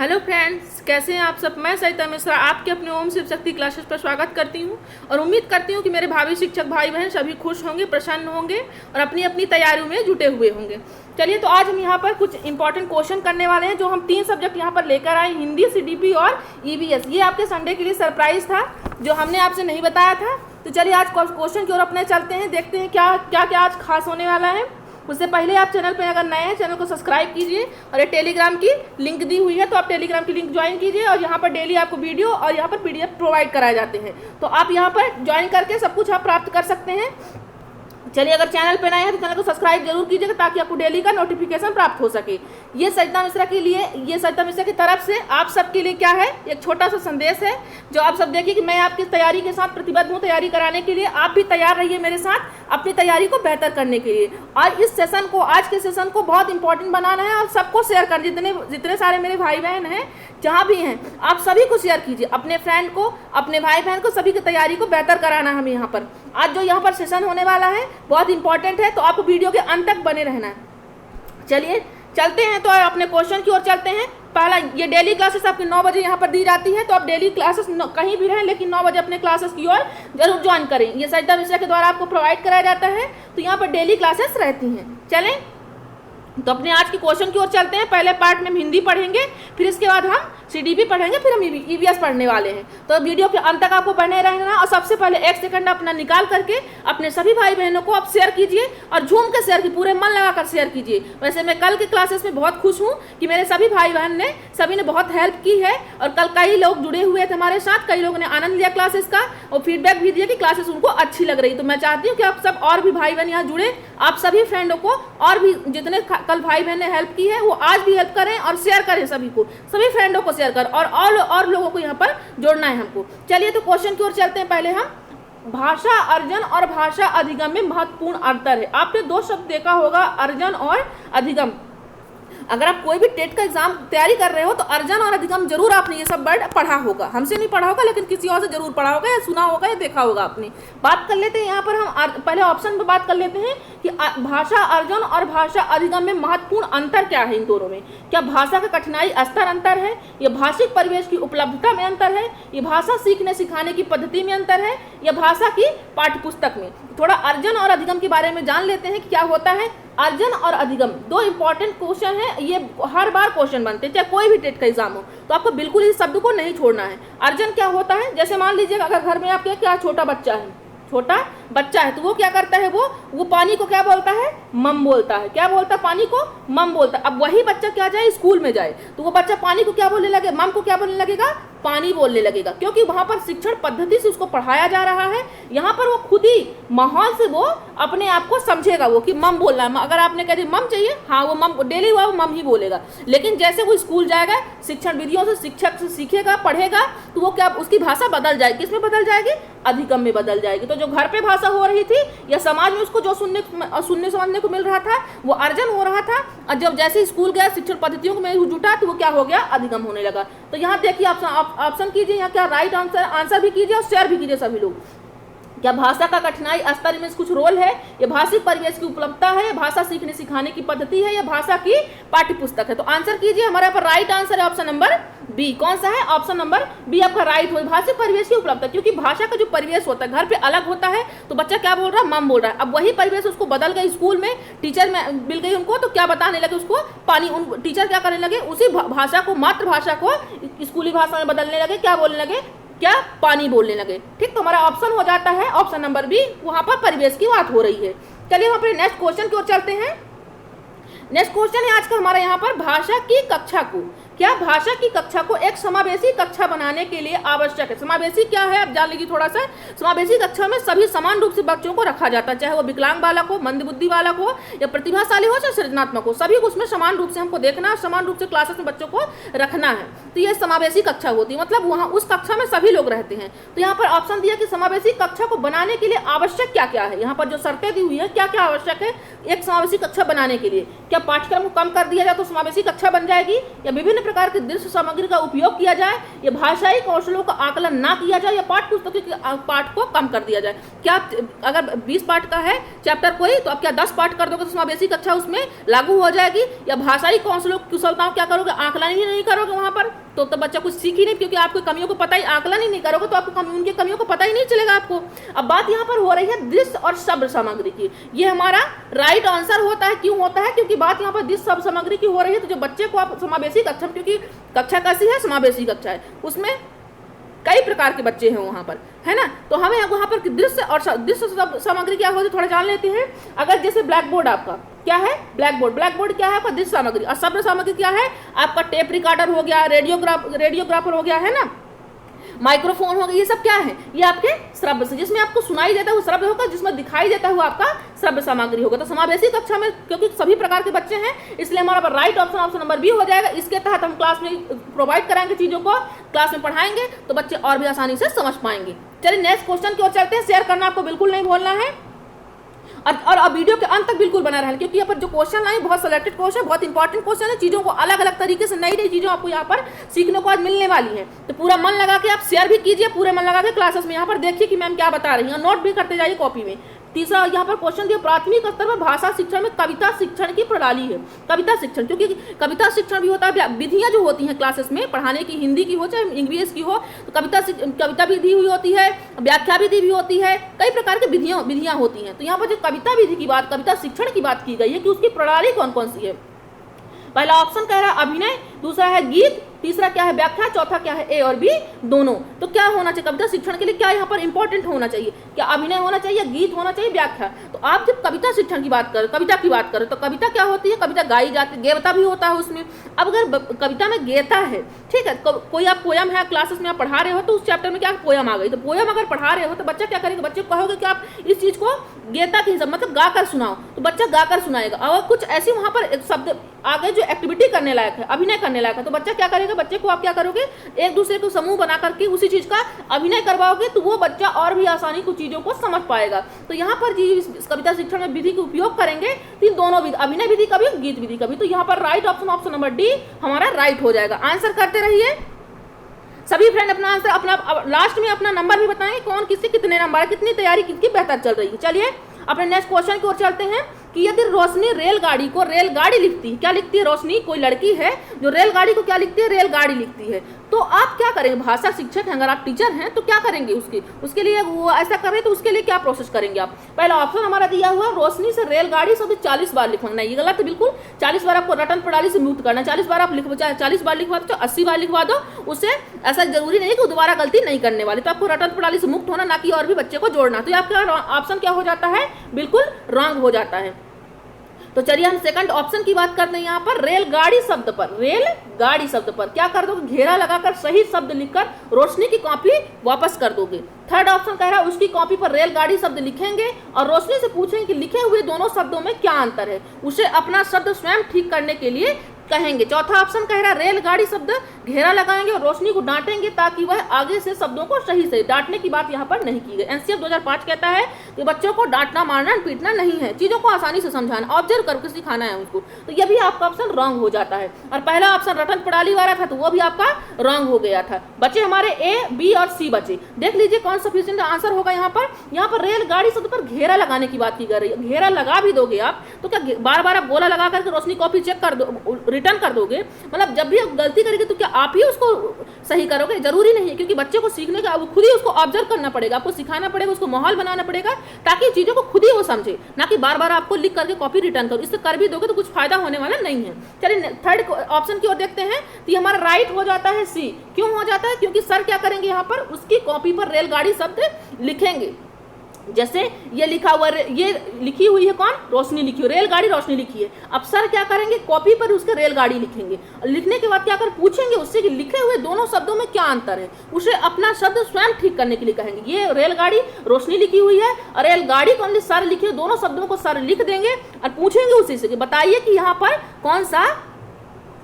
Hello friends, कैसे हैं आप सब। मैं सरिता मिश्रा आपके अपने ओम शिव शक्ति क्लासेस पर स्वागत करती हूं और उम्मीद करती हूं कि मेरे भावी शिक्षक भाई बहन सभी खुश होंगे, प्रसन्न होंगे और अपनी अपनी तैयारियों में जुटे हुए होंगे। चलिए, तो आज हम यहाँ पर कुछ इंपॉर्टेंट क्वेश्चन करने वाले हैं जो हम 3 सब्जेक्ट यहाँ पर लेकर आए, हिंदी, CDP और EVS। ये आपके संडे के लिए सरप्राइज था जो हमने आपसे नहीं बताया था। तो चलिए आज क्वेश्चन की ओर अपने चलते हैं, देखते हैं क्या क्या आज खास होने वाला है। उससे पहले आप चैनल पर अगर नए हैं चैनल को सब्सक्राइब कीजिए और ये टेलीग्राम की लिंक दी हुई है तो आप टेलीग्राम की लिंक ज्वाइन कीजिए और यहाँ पर डेली आपको वीडियो और यहाँ पर PDF प्रोवाइड कराए जाते हैं, तो आप यहाँ पर ज्वाइन करके सब कुछ आप प्राप्त कर सकते हैं। चलिए, अगर चैनल पर नए हैं तो चैनल को सब्सक्राइब जरूर कीजिएगा ताकि आपको डेली का नोटिफिकेशन प्राप्त हो सके। ये सरिता मिश्रा के लिए, ये सरिता मिश्रा की तरफ से आप सबके लिए क्या है, एक छोटा सा संदेश है जो आप सब देखिए कि मैं आपकी तैयारी के साथ प्रतिबद्ध हूँ तैयारी कराने के लिए। आप भी तैयार रहिए मेरे साथ अपनी तैयारी को बेहतर करने के लिए। और इस सेशन को, आज के सेशन को बहुत इंपॉर्टेंट बनाना है और सबको शेयर कर, जितने सारे मेरे भाई बहन हैं जहाँ भी हैं आप सभी को शेयर कीजिए, अपने फ्रेंड को, अपने भाई बहन को, सभी की तैयारी को बेहतर कराना है हमें यहाँ पर। आज जो यहाँ पर सेशन होने वाला है बहुत इंपॉर्टेंट है, तो आपको वीडियो के अंत तक बने रहना है। चलिए चलते हैं, तो अपने क्वेश्चन की ओर चलते हैं। पहला, ये डेली क्लासेस आपकी 9 बजे यहाँ पर दी जाती है, तो आप डेली क्लासेस कहीं भी रहें लेकिन 9 बजे अपने क्लासेस की ओर जरूर ज्वाइन करें। ये सरिता मिश्रा के द्वारा आपको प्रोवाइड कराया जाता है, तो यहाँ पर डेली क्लासेस रहती हैं। चलें, तो अपने आज के क्वेश्चन की ओर चलते हैं। पहले पार्ट में हम हिंदी पढ़ेंगे, फिर इसके बाद हम CDP पढ़ेंगे, फिर हम EVS पढ़ने वाले हैं। तो वीडियो के अंत तक आपको बने रहना और सबसे पहले 1 सेकंड अपना निकाल करके अपने सभी भाई बहनों को आप शेयर कीजिए और झूम के शेयर कीजिए, पूरे मन लगाकर शेयर कीजिए। वैसे मैं कल के क्लासेस में बहुत खुश हूँ कि मेरे सभी भाई बहन ने, सभी ने बहुत हेल्प की है और कल कई लोग जुड़े हुए थे हमारे साथ, कई लोगों ने आनंद लिया क्लासेस का और फीडबैक भी दिया कि क्लासेस उनको अच्छी लग रही। तो मैं चाहती हूँ कि आप सब और भी भाई बहन यहाँ जुड़े, आप सभी फ्रेंडों को और भी जितने कल भाई बहन ने हेल्प की है वो आज भी हेल्प करें और शेयर करें, सभी को, सभी फ्रेंडों को शेयर कर और लोगों को यहाँ पर जोड़ना है हमको। चलिए, तो क्वेश्चन की ओर चलते हैं। पहले हम, भाषा अर्जन और भाषा अधिगम में महत्वपूर्ण अंतर है। आपने 2 शब्द देखा होगा, अर्जन और अधिगम। अगर आप कोई भी टेट का एग्जाम तैयारी कर रहे हो तो अर्जन और अधिगम जरूर आपने ये सब वर्ड पढ़ा होगा, हमसे नहीं पढ़ा होगा लेकिन किसी और से जरूर पढ़ा होगा या सुना होगा या देखा होगा आपने। बात कर लेते हैं यहाँ पर हम पहले ऑप्शन पे बात कर लेते हैं कि भाषा अर्जन और भाषा अधिगम में महत्वपूर्ण अंतर क्या है इन दोनों में। क्या भाषा का कठिनाई स्तर अंतर है, ये भाषिक परिवेश की उपलब्धता में अंतर है, ये भाषा सीखने सिखाने की पद्धति में अंतर है, या भाषा की पाठ्यपुस्तक में। थोड़ा अर्जन और अधिगम के बारे में जान लेते हैं कि क्या होता है अर्जन और अधिगम। 2 इंपॉर्टेंट क्वेश्चन है, ये हर बार क्वेश्चन बनते हैं चाहे कोई भी टेट का एग्जाम हो, तो आपको बिल्कुल इस शब्द को नहीं छोड़ना है। अर्जन क्या होता है, जैसे मान लीजिए अगर घर में आपके क्या छोटा बच्चा है तो वो क्या करता है, वो पानी को क्या बोलता है, मम बोलता है। क्या बोलता है, पानी को मम बोलता है। अब वही बच्चा क्या जाए, स्कूल में जाए, तो वो बच्चा पानी को क्या बोलने लगे, मम को क्या बोलने लगेगा, पानी बोलने लगेगा, क्योंकि वहां पर शिक्षण पद्धति से उसको पढ़ाया जा रहा है। यहाँ पर वो खुद ही माहौल से वो अपने आप को समझेगा वो कि मम बोलना है। अगर आपने कह दी मम चाहिए, हाँ वो मम डेली वो मम ही बोलेगा। लेकिन जैसे वो स्कूल जाएगा, शिक्षण विधियों से शिक्षक से सीखेगा, पढ़ेगा, तो वो क्या, उसकी भाषा बदल जाएगी। किसमें बदल जाएगी, अधिगम में बदल जाएगी। तो जो घर पे भाषा हो रही थी या समाज में उसको जो सुनने समझने को मिल रहा था वो अर्जन हो रहा था, और जब जैसे स्कूल गया, शिक्षण पद्धतियों में जुटा, तो वो क्या हो गया, अधिगम होने लगा। तो यहाँ देखिए ऑप्शन कीजिए, यहाँ क्या राइट आंसर भी कीजिए और शेयर भी कीजिए सभी लोग। क्या भाषा का कठिनाई स्तर में कुछ रोल है, ये भाषिक परिवेश की उपलब्धता है, भाषा सीखने सिखाने की पद्धति है, या भाषा की पाठ्यपुस्तक है। तो आंसर कीजिए, हमारे यहाँ पर राइट आंसर है ऑप्शन नंबर बी। कौन सा है, ऑप्शन नंबर बी आपका राइट हो, भाषिक परिवेश की उपलब्धता। क्योंकि भाषा का जो परिवेश होता है घर पे अलग होता है, तो बच्चा क्या बोल रहा है, मम बोल रहा है। अब वही परिवेश उसको बदल गई, स्कूल में टीचर में मिल गई उनको, तो क्या बताने लगे उसको, पानी। उन टीचर क्या करने लगे, उसी भाषा को, मातृभाषा को स्कूली भाषा में बदलने लगे, क्या बोलने लगे, क्या, पानी बोलने लगे। ठीक, तो हमारा ऑप्शन हो जाता है ऑप्शन नंबर बी, वहां पर परिवेश की बात हो रही है। चलिए वहां पर नेक्स्ट क्वेश्चन की ओर चलते हैं। नेक्स्ट क्वेश्चन है आज का हमारा यहाँ पर, भाषा की कक्षा को, क्या भाषा की कक्षा को एक समावेशी कक्षा बनाने के लिए आवश्यक है। समावेशी क्या है आप जान लीजिए थोड़ा सा। समावेशी कक्षा में सभी समान रूप से बच्चों को रखा जाता है, चाहे वो विकलांग बालक हो, मंदबुद्धि बालक हो, या प्रतिभाशाली हो, चाहे सृजनात्मक हो, सभी को उसमें समान रूप से हमको देखना है, समान रूप से क्लासेस में बच्चों को रखना है। तो ये समावेशी कक्षा होती है, मतलब वहाँ उस कक्षा में सभी लोग रहते हैं। तो यहाँ पर ऑप्शन दिया कि समावेशी कक्षा को बनाने के लिए आवश्यक क्या क्या है। यहाँ पर जो शर्तें दी हुई है, क्या क्या आवश्यक है एक समावेशी कक्षा बनाने के लिए। क्या पाठ्यक्रम को कम कर दिया जाए तो समावेशी कक्षा बन जाएगी, या विभिन्न प्रकार के दृश्य सामग्री का उपयोग किया जाए, या भाषाई कौशलों का आकलन ना किया जाए, या पाठ पुस्तकों के पाठ को कम कर दिया जाए। क्या अगर 20 पाठ का है चैप्टर कोई, तो आप क्या 10 पाठ कर दोगे तो समावेशी कक्षा उसमें लागू हो जाएगी, या भाषाई कौशलों कुशलताओं क्या करोगे, आकलन ही नहीं करोगे वहां पर, तो बच्चा कुछ सीख ही नहीं, क्योंकि आपको कमियों को पता ही, आकलन ही नहीं करोगे तो आपको उनकी कमियों को पता ही नहीं चलेगा आपको। अब बात यहाँ पर हो रही है दृश्य और शब्द सामग्री की। ये हमारा राइट आंसर होता है। क्यों होता है? क्योंकि बात यहाँ पर दृश्य शब्द सामग्री की हो रही है। तो जो बच्चे को आप समावेशी कक्षा, क्योंकि कक्षा कैसी है, समावेशी कक्षा है, उसमें कई प्रकार के बच्चे हैं वहाँ पर, है ना। तो हमें वहाँ पर दृश्य और दृश्य सामग्री क्या होती है थोड़ा जान लेते हैं। अगर जैसे ब्लैक बोर्ड आपका क्या है, ब्लैक बोर्ड क्या है आपका दृश्य सामग्री, और शब्द सामग्री क्या है आपका टेप रिकॉर्डर हो गया, रेडियोग्राफर हो गया, है ना, माइक्रोफोन हो गया, ये सब क्या है, ये आपके श्रव्य से, जिसमें आपको सुनाई देता है वो श्रव्य होगा, जिसमें दिखाई देता है वो आपका श्रव्य सामग्री होगा। तो समावेशी कक्षा में क्योंकि सभी प्रकार के बच्चे हैं, इसलिए हमारा राइट ऑप्शन नंबर बी हो जाएगा। इसके तहत हम क्लास में प्रोवाइड कराएंगे, चीजों को क्लास में पढ़ाएंगे तो बच्चे और भी आसानी से समझ पाएंगे। चलिए नेक्स्ट क्वेश्चन की ओर चलते हैं। शेयर करना आपको बिल्कुल नहीं भूलना है, और अब वीडियो के अंत तक बिल्कुल बना रहें, क्योंकि यहाँ पर जो क्वेश्चन आए बहुत सिलेक्टेड क्वेश्चन है, बहुत इंपॉर्टेंट क्वेश्चन है। चीज़ों को अलग अलग तरीके से नई नई चीज़ों आपको यहाँ पर सीखने को आज मिलने वाली है। तो पूरा मन लगा के आप शेयर भी कीजिए, पूरे मन लगा के क्लासेस में यहाँ पर देखिए कि मैम क्या बता रही है, नोट भी करते जाइए कॉपी में। तीसरा यहाँ पर क्वेश्चन दिया, प्राथमिक स्तर पर भाषा शिक्षण में कविता शिक्षण की प्रणाली है। कविता शिक्षण, क्योंकि कविता शिक्षण भी होता है, विधियाँ जो होती हैं क्लासेस में पढ़ाने की, हिंदी की हो चाहे इंग्लिश की हो, तो कविता भी दी हुई होती है, व्याख्या विधि भी होती है, कई प्रकार की विधियाँ होती हैं। तो यहाँ पर जो कविता विधि की बात, कविता शिक्षण की बात की गई है कि उसकी प्रणाली कौन कौन सी है। पहला ऑप्शन कह रहा है अभिनय, दूसरा है गीत, तीसरा क्या है व्याख्या, चौथा क्या है ए और बी दोनों। तो क्या होना चाहिए कविता शिक्षण के लिए, क्या यहाँ पर इंपॉर्टेंट होना चाहिए, क्या अभिनय होना चाहिए, गीत होना चाहिए, व्याख्या। तो आप जब कविता शिक्षण की बात करें, कविता की बात करें, तो कविता क्या होती है, कविता गाई जाती है, गेयता भी होता है उसमें। अब अगर कविता में गेयता है, ठीक है, कोई आप पोयम है क्लासेस में आप पढ़ा रहे हो, तो उस चैप्टर में क्या पोयम आ गई, तो पोयम अगर पढ़ा रहे हो तो बच्चा क्या करेगा, बच्चे को कहोगे कि आप इस चीज को गेयता के हिसाब मतलब गाकर सुनाओ, तो बच्चा गाकर सुनाएगा। और कुछ ऐसी वहां पर एक शब्द आगे जो एक्टिविटी करने लायक है, अभिनय करने लायक है, तो बच्चा क्या करेगा, बच्चे को आप क्या करोगे, एक दूसरे को समूह बना करके उसी चीज का अभिनय करवाओगे, तो वो बच्चा और भी आसानी को चीजों को समझ पाएगा। तो यहाँ पर जी कविता शिक्षण में विधि का उपयोग करेंगे, तो इन दोनों विधि, अभिनय विधि का भी, गीत विधि का भी। तो यहाँ पर राइट ऑप्शन नंबर डी हमारा राइट हो जाएगा। आंसर करते रहिए सभी फ्रेंड, अपना आंसर, अपना लास्ट में अपना नंबर भी बताएंगे, कौन किससे कितने नंबर है, कितनी तैयारी किसकी बेहतर चल रही है। चलिए अपने नेक्स्ट क्वेश्चन की ओर चलते हैं कि यदि रोशनी रेलगाड़ी को रेलगाड़ी लिखती है, क्या लिखती है रोशनी, कोई लड़की है जो रेलगाड़ी को क्या लिखती है, रेलगाड़ी लिखती है, तो आप क्या करेंगे, भाषा शिक्षक हैं, अगर आप टीचर हैं तो क्या करेंगे उसके लिए वो ऐसा करें तो उसके लिए क्या प्रोसेस करेंगे आप। पहला ऑप्शन हमारा दिया हुआ, रोशनी से रेलगाड़ी शब्द 40 बार लिखवाना, ये गलत है बिल्कुल। 40 बार आपको रटन प्रणाली से मुक्त करना, 40 बार आप लिखवा, चाहे 40 बार लिखवा दो, 80 बार लिखवा दो, उससे ऐसा जरूरी नहीं कि दोबारा गलती नहीं करने वाली। तो आपको रटन प्रणाली से मुक्त होना, ना कि और भी बच्चे को जोड़ना। तो आपका ऑप्शन क्या हो जाता है, बिल्कुल रॉन्ग हो जाता है। तो चलिए हम सेकंड ऑप्शन की बात करते हैं। यहाँ पर रेलगाड़ी शब्द पर, रेलगाड़ी शब्द पर क्या कर दोगे, घेरा लगाकर सही शब्द लिखकर रोशनी की कॉपी वापस कर दोगे। थर्ड ऑप्शन कह रहा है उसकी कॉपी पर रेलगाड़ी शब्द लिखेंगे और रोशनी से पूछेंगे कि लिखे हुए दोनों शब्दों में क्या अंतर है, उसे अपना शब्द स्वयं ठीक करने के लिए कहेंगे। चौथा ऑप्शन कह रहा है रेलगाड़ी शब्द घेरा लगाएंगे और रोशनी को डांटेंगे ताकि वह आगे से शब्दों को सही से, डांटने की बात यहाँ पर नहीं की गई। एनसीएफ 2005 कहता है कि बच्चों को डांटना, मारना, पीटना नहीं है, चीजों को आसानी से समझाना, ऑब्जर्व करके सिखाना है उसको। तो ये भी आपका ऑप्शन रॉन्ग हो जाता है। और पहला ऑप्शन रटन प्रणाली वाला था तो वो भी आपका रॉन्ग हो गया था। बचे हमारे ए, बी और सी बचे। देख लीजिए कौन सफिशिएंट आंसर होगा। यहाँ पर रेलगाड़ी शब्द पर घेरा लगाने की बात की जा रही है। घेरा लगा भी दोगे आप तो क्या बार बार आप गोला लगा करके रोशनी कॉपी चेक कर दो, रिटर्न कर दोगे, मतलब जब भी आप गलती करेंगे तो क्या आप ही उसको सही करोगे, जरूरी नहीं है, क्योंकि बच्चे को सीखने का खुद ही उसको ऑब्जर्व करना पड़ेगा, आपको सिखाना पड़ेगा, उसको माहौल बनाना पड़ेगा ताकि चीजों को खुद ही वो समझे, ना कि बार बार आपको लिख करके कॉपी रिटर्न करो। इससे कर भी दोगे तो कुछ फायदा होने वाला नहीं है। चलिए थर्ड ऑप्शन की ओर देखते हैं। तो ये हमारा राइट हो जाता है सी। क्यों हो जाता है, क्योंकि सर क्या करेंगे, यहाँ पर उसकी कॉपी पर रेलगाड़ी शब्द लिखेंगे। जैसे ये लिखा हुआ, ये लिखी हुई है कौन, रोशनी लिखी हुई, रेलगाड़ी रोशनी लिखी है। अब सर क्या करेंगे, कॉपी पर उसके रेलगाड़ी लिखेंगे। लिखने के बाद क्या कर पूछेंगे उससे कि लिखे हुए दोनों शब्दों में क्या अंतर है, उसे अपना शब्द स्वयं ठीक करने के लिए कहेंगे। ये रेलगाड़ी रोशनी लिखी हुई है और रेलगाड़ी कौन सर लिखी है, दोनों शब्दों को सर लिख देंगे और पूछेंगे उसी से कि बताइए कि यहाँ पर कौन सा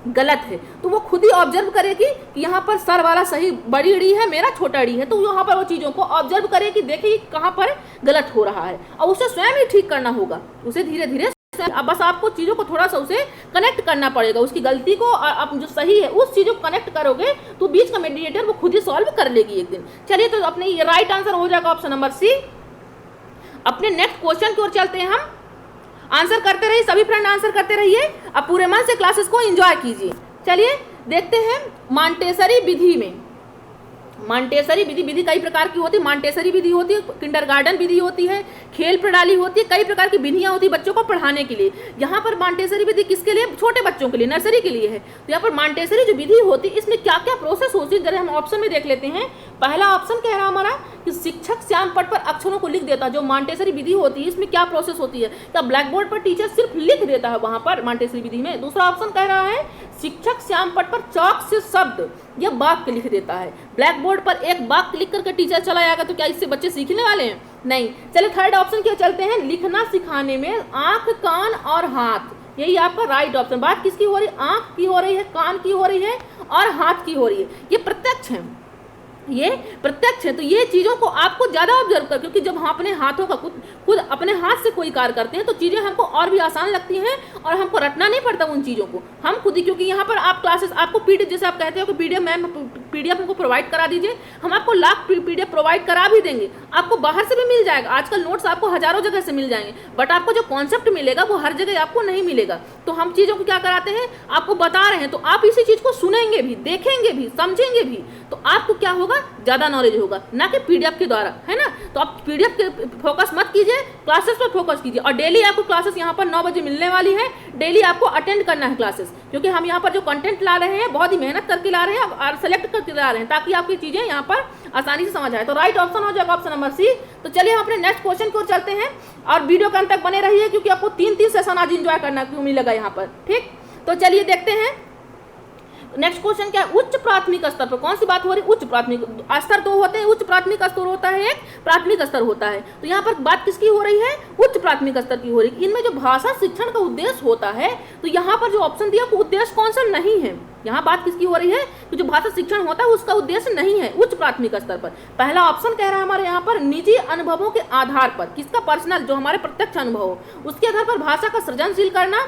गलत है। तो वो खुद ही ऑब्जर्व करेगी कि यहाँ पर सर वाला सही, बड़ी ड़ी है, मेरा छोटा ड़ी है। तो यहाँ पर वो चीज़ों को ऑब्जर्व करेगी, देखेगी कहाँ पर गलत हो रहा है और उसे स्वयं ही ठीक करना होगा, उसे धीरे धीरे से अब बस आपको चीज़ों को थोड़ा सा उसे कनेक्ट करना पड़ेगा, उसकी गलती को और आप जो सही है उस चीज़ों को कनेक्ट करोगे तो बीच का मीडिएटर वो खुद ही सॉल्व कर लेगी एक दिन। चलिए, तो अपने ये राइट आंसर हो जाएगा ऑप्शन नंबर सी। अपने नेक्स्ट क्वेश्चन की ओर चलते हैं हम। आंसर करते रहिए, सभी फ्रेंड आंसर करते रहिए, अब पूरे मन से क्लासेस को एंजॉय कीजिए। चलिए देखते हैं मॉन्टेसरी विधि में। मॉन्टेसरी विधि कई प्रकार की होती है। मॉन्टेसरी विधि होती है, किंडरगार्टन विधि होती है, खेल प्रणाली होती है, कई प्रकार की विधियां होती है बच्चों को पढ़ाने के लिए। यहाँ पर मॉन्टेसरी विधि किसके लिए? छोटे बच्चों के लिए, नर्सरी के लिए है। तो यहाँ पर मॉन्टेसरी जो विधि होती है इसमें क्या क्या प्रोसेस होती है, जरा हम ऑप्शन में देख लेते हैं। पहला ऑप्शन कह रहा हमारा कि शिक्षक श्याम पट पर अक्षरों को लिख देता है। जो मॉन्टेसरी विधि होती है इसमें क्या प्रोसेस होती है? क्या ब्लैक बोर्ड पर टीचर सिर्फ लिख देता है वहां पर मॉन्टेसरी विधि में? दूसरा ऑप्शन कह रहा है शिक्षक श्याम पट पर चौक से शब्द या वाक्य लिख देता है। ब्लैक बोर्ड पर एक वाक्य लिख करके टीचर चला जाएगा, तो क्या इससे बच्चे सीखने वाले हैं? नहीं। चलिए थर्ड ऑप्शन क्या चलते हैं, लिखना सिखाने में आंख, कान और हाथ, यही आपका राइट ऑप्शन। बात किसकी हो रही है? आंख की हो रही है, कान की हो रही है और हाथ की हो रही है। ये प्रत्यक्ष है, ये प्रत्यक्ष है। तो ये चीज़ों को आपको ज़्यादा ऑब्जर्व कर, क्योंकि जब हम अपने हाथों का खुद अपने हाथ से कोई कार्य करते हैं तो चीज़ें हमको और भी आसान लगती हैं और हमको रटना नहीं पड़ता उन चीज़ों को, हम खुद ही। क्योंकि यहाँ पर आप क्लासेस आपको पीडीएफ, जैसे आप कहते हो कि पीडीएफ मैम पीडीएफ हमको प्रोवाइड करा दीजिए, हम आपको लाख पीडीएफ प्रोवाइड करा भी देंगे, आपको बाहर से भी मिल जाएगा। आजकल नोट्स आपको हजारों जगह से मिल जाएंगे, बट आपको जो कॉन्सेप्ट मिलेगा वो हर जगह आपको नहीं मिलेगा। तो हम चीज़ों को क्या कराते हैं, आपको बता रहे हैं, तो आप इसी चीज़ को सुनेंगे भी, देखेंगे भी, समझेंगे भी, तो आपको क्या होगा, ज़्यादा नॉलेज होगा, ना कि पीडीएफ के द्वारा, है ना। तो आप पीडीएफ के फोकस मत कीजिए, क्लासेस पर फोकस कीजिए। और डेली आपको क्लासेस यहाँ पर 9 बजे मिलने वाली है, डेली आपको अटेंड करना है क्लासेस, क्योंकि हम यहाँ पर जो कंटेंट ला रहे हैं बहुत ही मेहनत करके ला रहे हैं और सेलेक्ट करके ला रहे हैं, ताकि आपकी चीज़ें यहाँ पर आसानी से समझ आए। तो राइट ऑप्शन हो जाएगा ऑप्शन नंबर सी। तो चलिए हम अपने नेक्स्ट क्वेश्चन की ओर चलते हैं और वीडियो के अंत तक बने रहिए, क्योंकि आपको 3 सेशन आज इंजॉय करना क्यों मिलेगा यहाँ पर, ठीक। तो चलिए देखते हैं नेक्स्ट क्वेश्चन क्या है। उच्च प्राथमिक स्तर पर कौन सी बात हो रही है? उच्च प्राथमिक स्तर दो होते हैं, उच्च प्राथमिक स्तर होता है, एक प्राथमिक स्तर होता है। तो यहाँ पर बात किसकी हो रही है? उच्च प्राथमिक स्तर की हो रही है। इनमें जो भाषा शिक्षण का उद्देश्य होता है, तो यहाँ पर जो ऑप्शन दिया वो उद्देश्य कौन सा नहीं है। यहाँ बात किसकी हो रही है कि जो भाषा शिक्षण होता है उसका उद्देश्य नहीं है उच्च प्राथमिक स्तर पर। पहला ऑप्शन कह रहा है हमारे यहाँ पर निजी अनुभवों के आधार पर, किसका? पर्सनल, जो हमारे प्रत्यक्ष अनुभव हो उसके आधार पर भाषा का सृजनशील करना।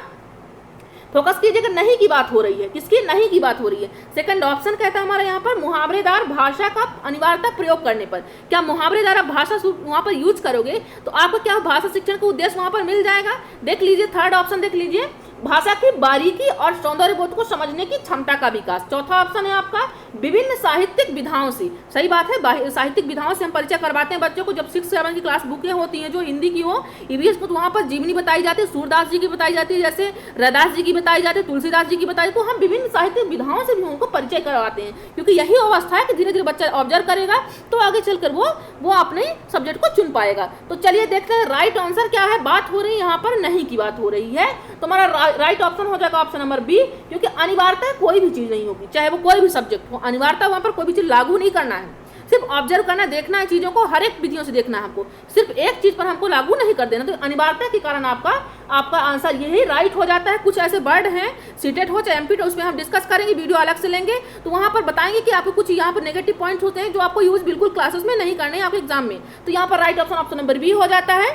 फोकस कीजिएगा, नहीं की बात हो रही है, किसकी? नहीं की बात हो रही है। सेकंड ऑप्शन कहता है हमारे यहाँ पर मुहावरेदार भाषा का अनिवार्यता प्रयोग करने पर। क्या मुहावरेदार आप भाषा वहाँ पर यूज करोगे तो आपको क्या भाषा शिक्षण का उद्देश्य वहाँ पर मिल जाएगा। देख लीजिए थर्ड ऑप्शन देख लीजिए, भाषा की बारीकी और सौंदर्य बोध को समझने की क्षमता का विकास। चौथा ऑप्शन है आपका विभिन्न साहित्यिक विधाओं से। सही बात है, साहित्यिक विधाओं से हम परिचय करवाते हैं बच्चों को। जब 6-7 की क्लास बुकें होती हैं जो हिंदी की हो, ईवीएस को, तो वहाँ पर जीवनी बताई जाती है, सूरदास जी की बताई जाती है, जैसे रैदास जी की बताई जाती है, तुलसीदास जी की बताई, तो हम विभिन्न साहित्यिक विधाओं से भी उनको परिचय करवाते हैं, क्योंकि यही अवस्था है कि धीरे धीरे बच्चा ऑब्जर्व करेगा तो आगे चलकर वो अपने सब्जेक्ट को चुन पाएगा। तो चलिए देखते हैं राइट आंसर क्या है। बात हो रही है यहाँ पर नहीं की बात हो रही है, तो हमारा राइट ऑप्शन हो जाएगा ऑप्शन नंबर बी, क्योंकि अनिवार्यता कोई भी चीज नहीं होगी, चाहे वो कोई भी सब्जेक्ट हो, अनिवार्यता वहां पर कोई भी चीज लागू नहीं करना है, सिर्फ ऑब्जर्व करना, देखना है चीजों को, हर एक विधियों से देखना है हमको, सिर्फ एक चीज पर हमको लागू नहीं कर देना। तो अनिवार्यता के कारण आपका आंसर यही राइट हो जाता है। कुछ ऐसे वर्ड हैं, सीटेट हो चाहे एमपीट हो, उसमें हम डिस्कस करेंगे, वीडियो अलग से लेंगे, तो वहां पर बताएंगे कि आपको कुछ यहाँ पर नेगेटिव पॉइंट्स होते हैं जो आपको यूज बिल्कुल क्लासेस में नहीं करने हैं आपके एग्जाम में। तो यहाँ पर right option option number B हो जाता है।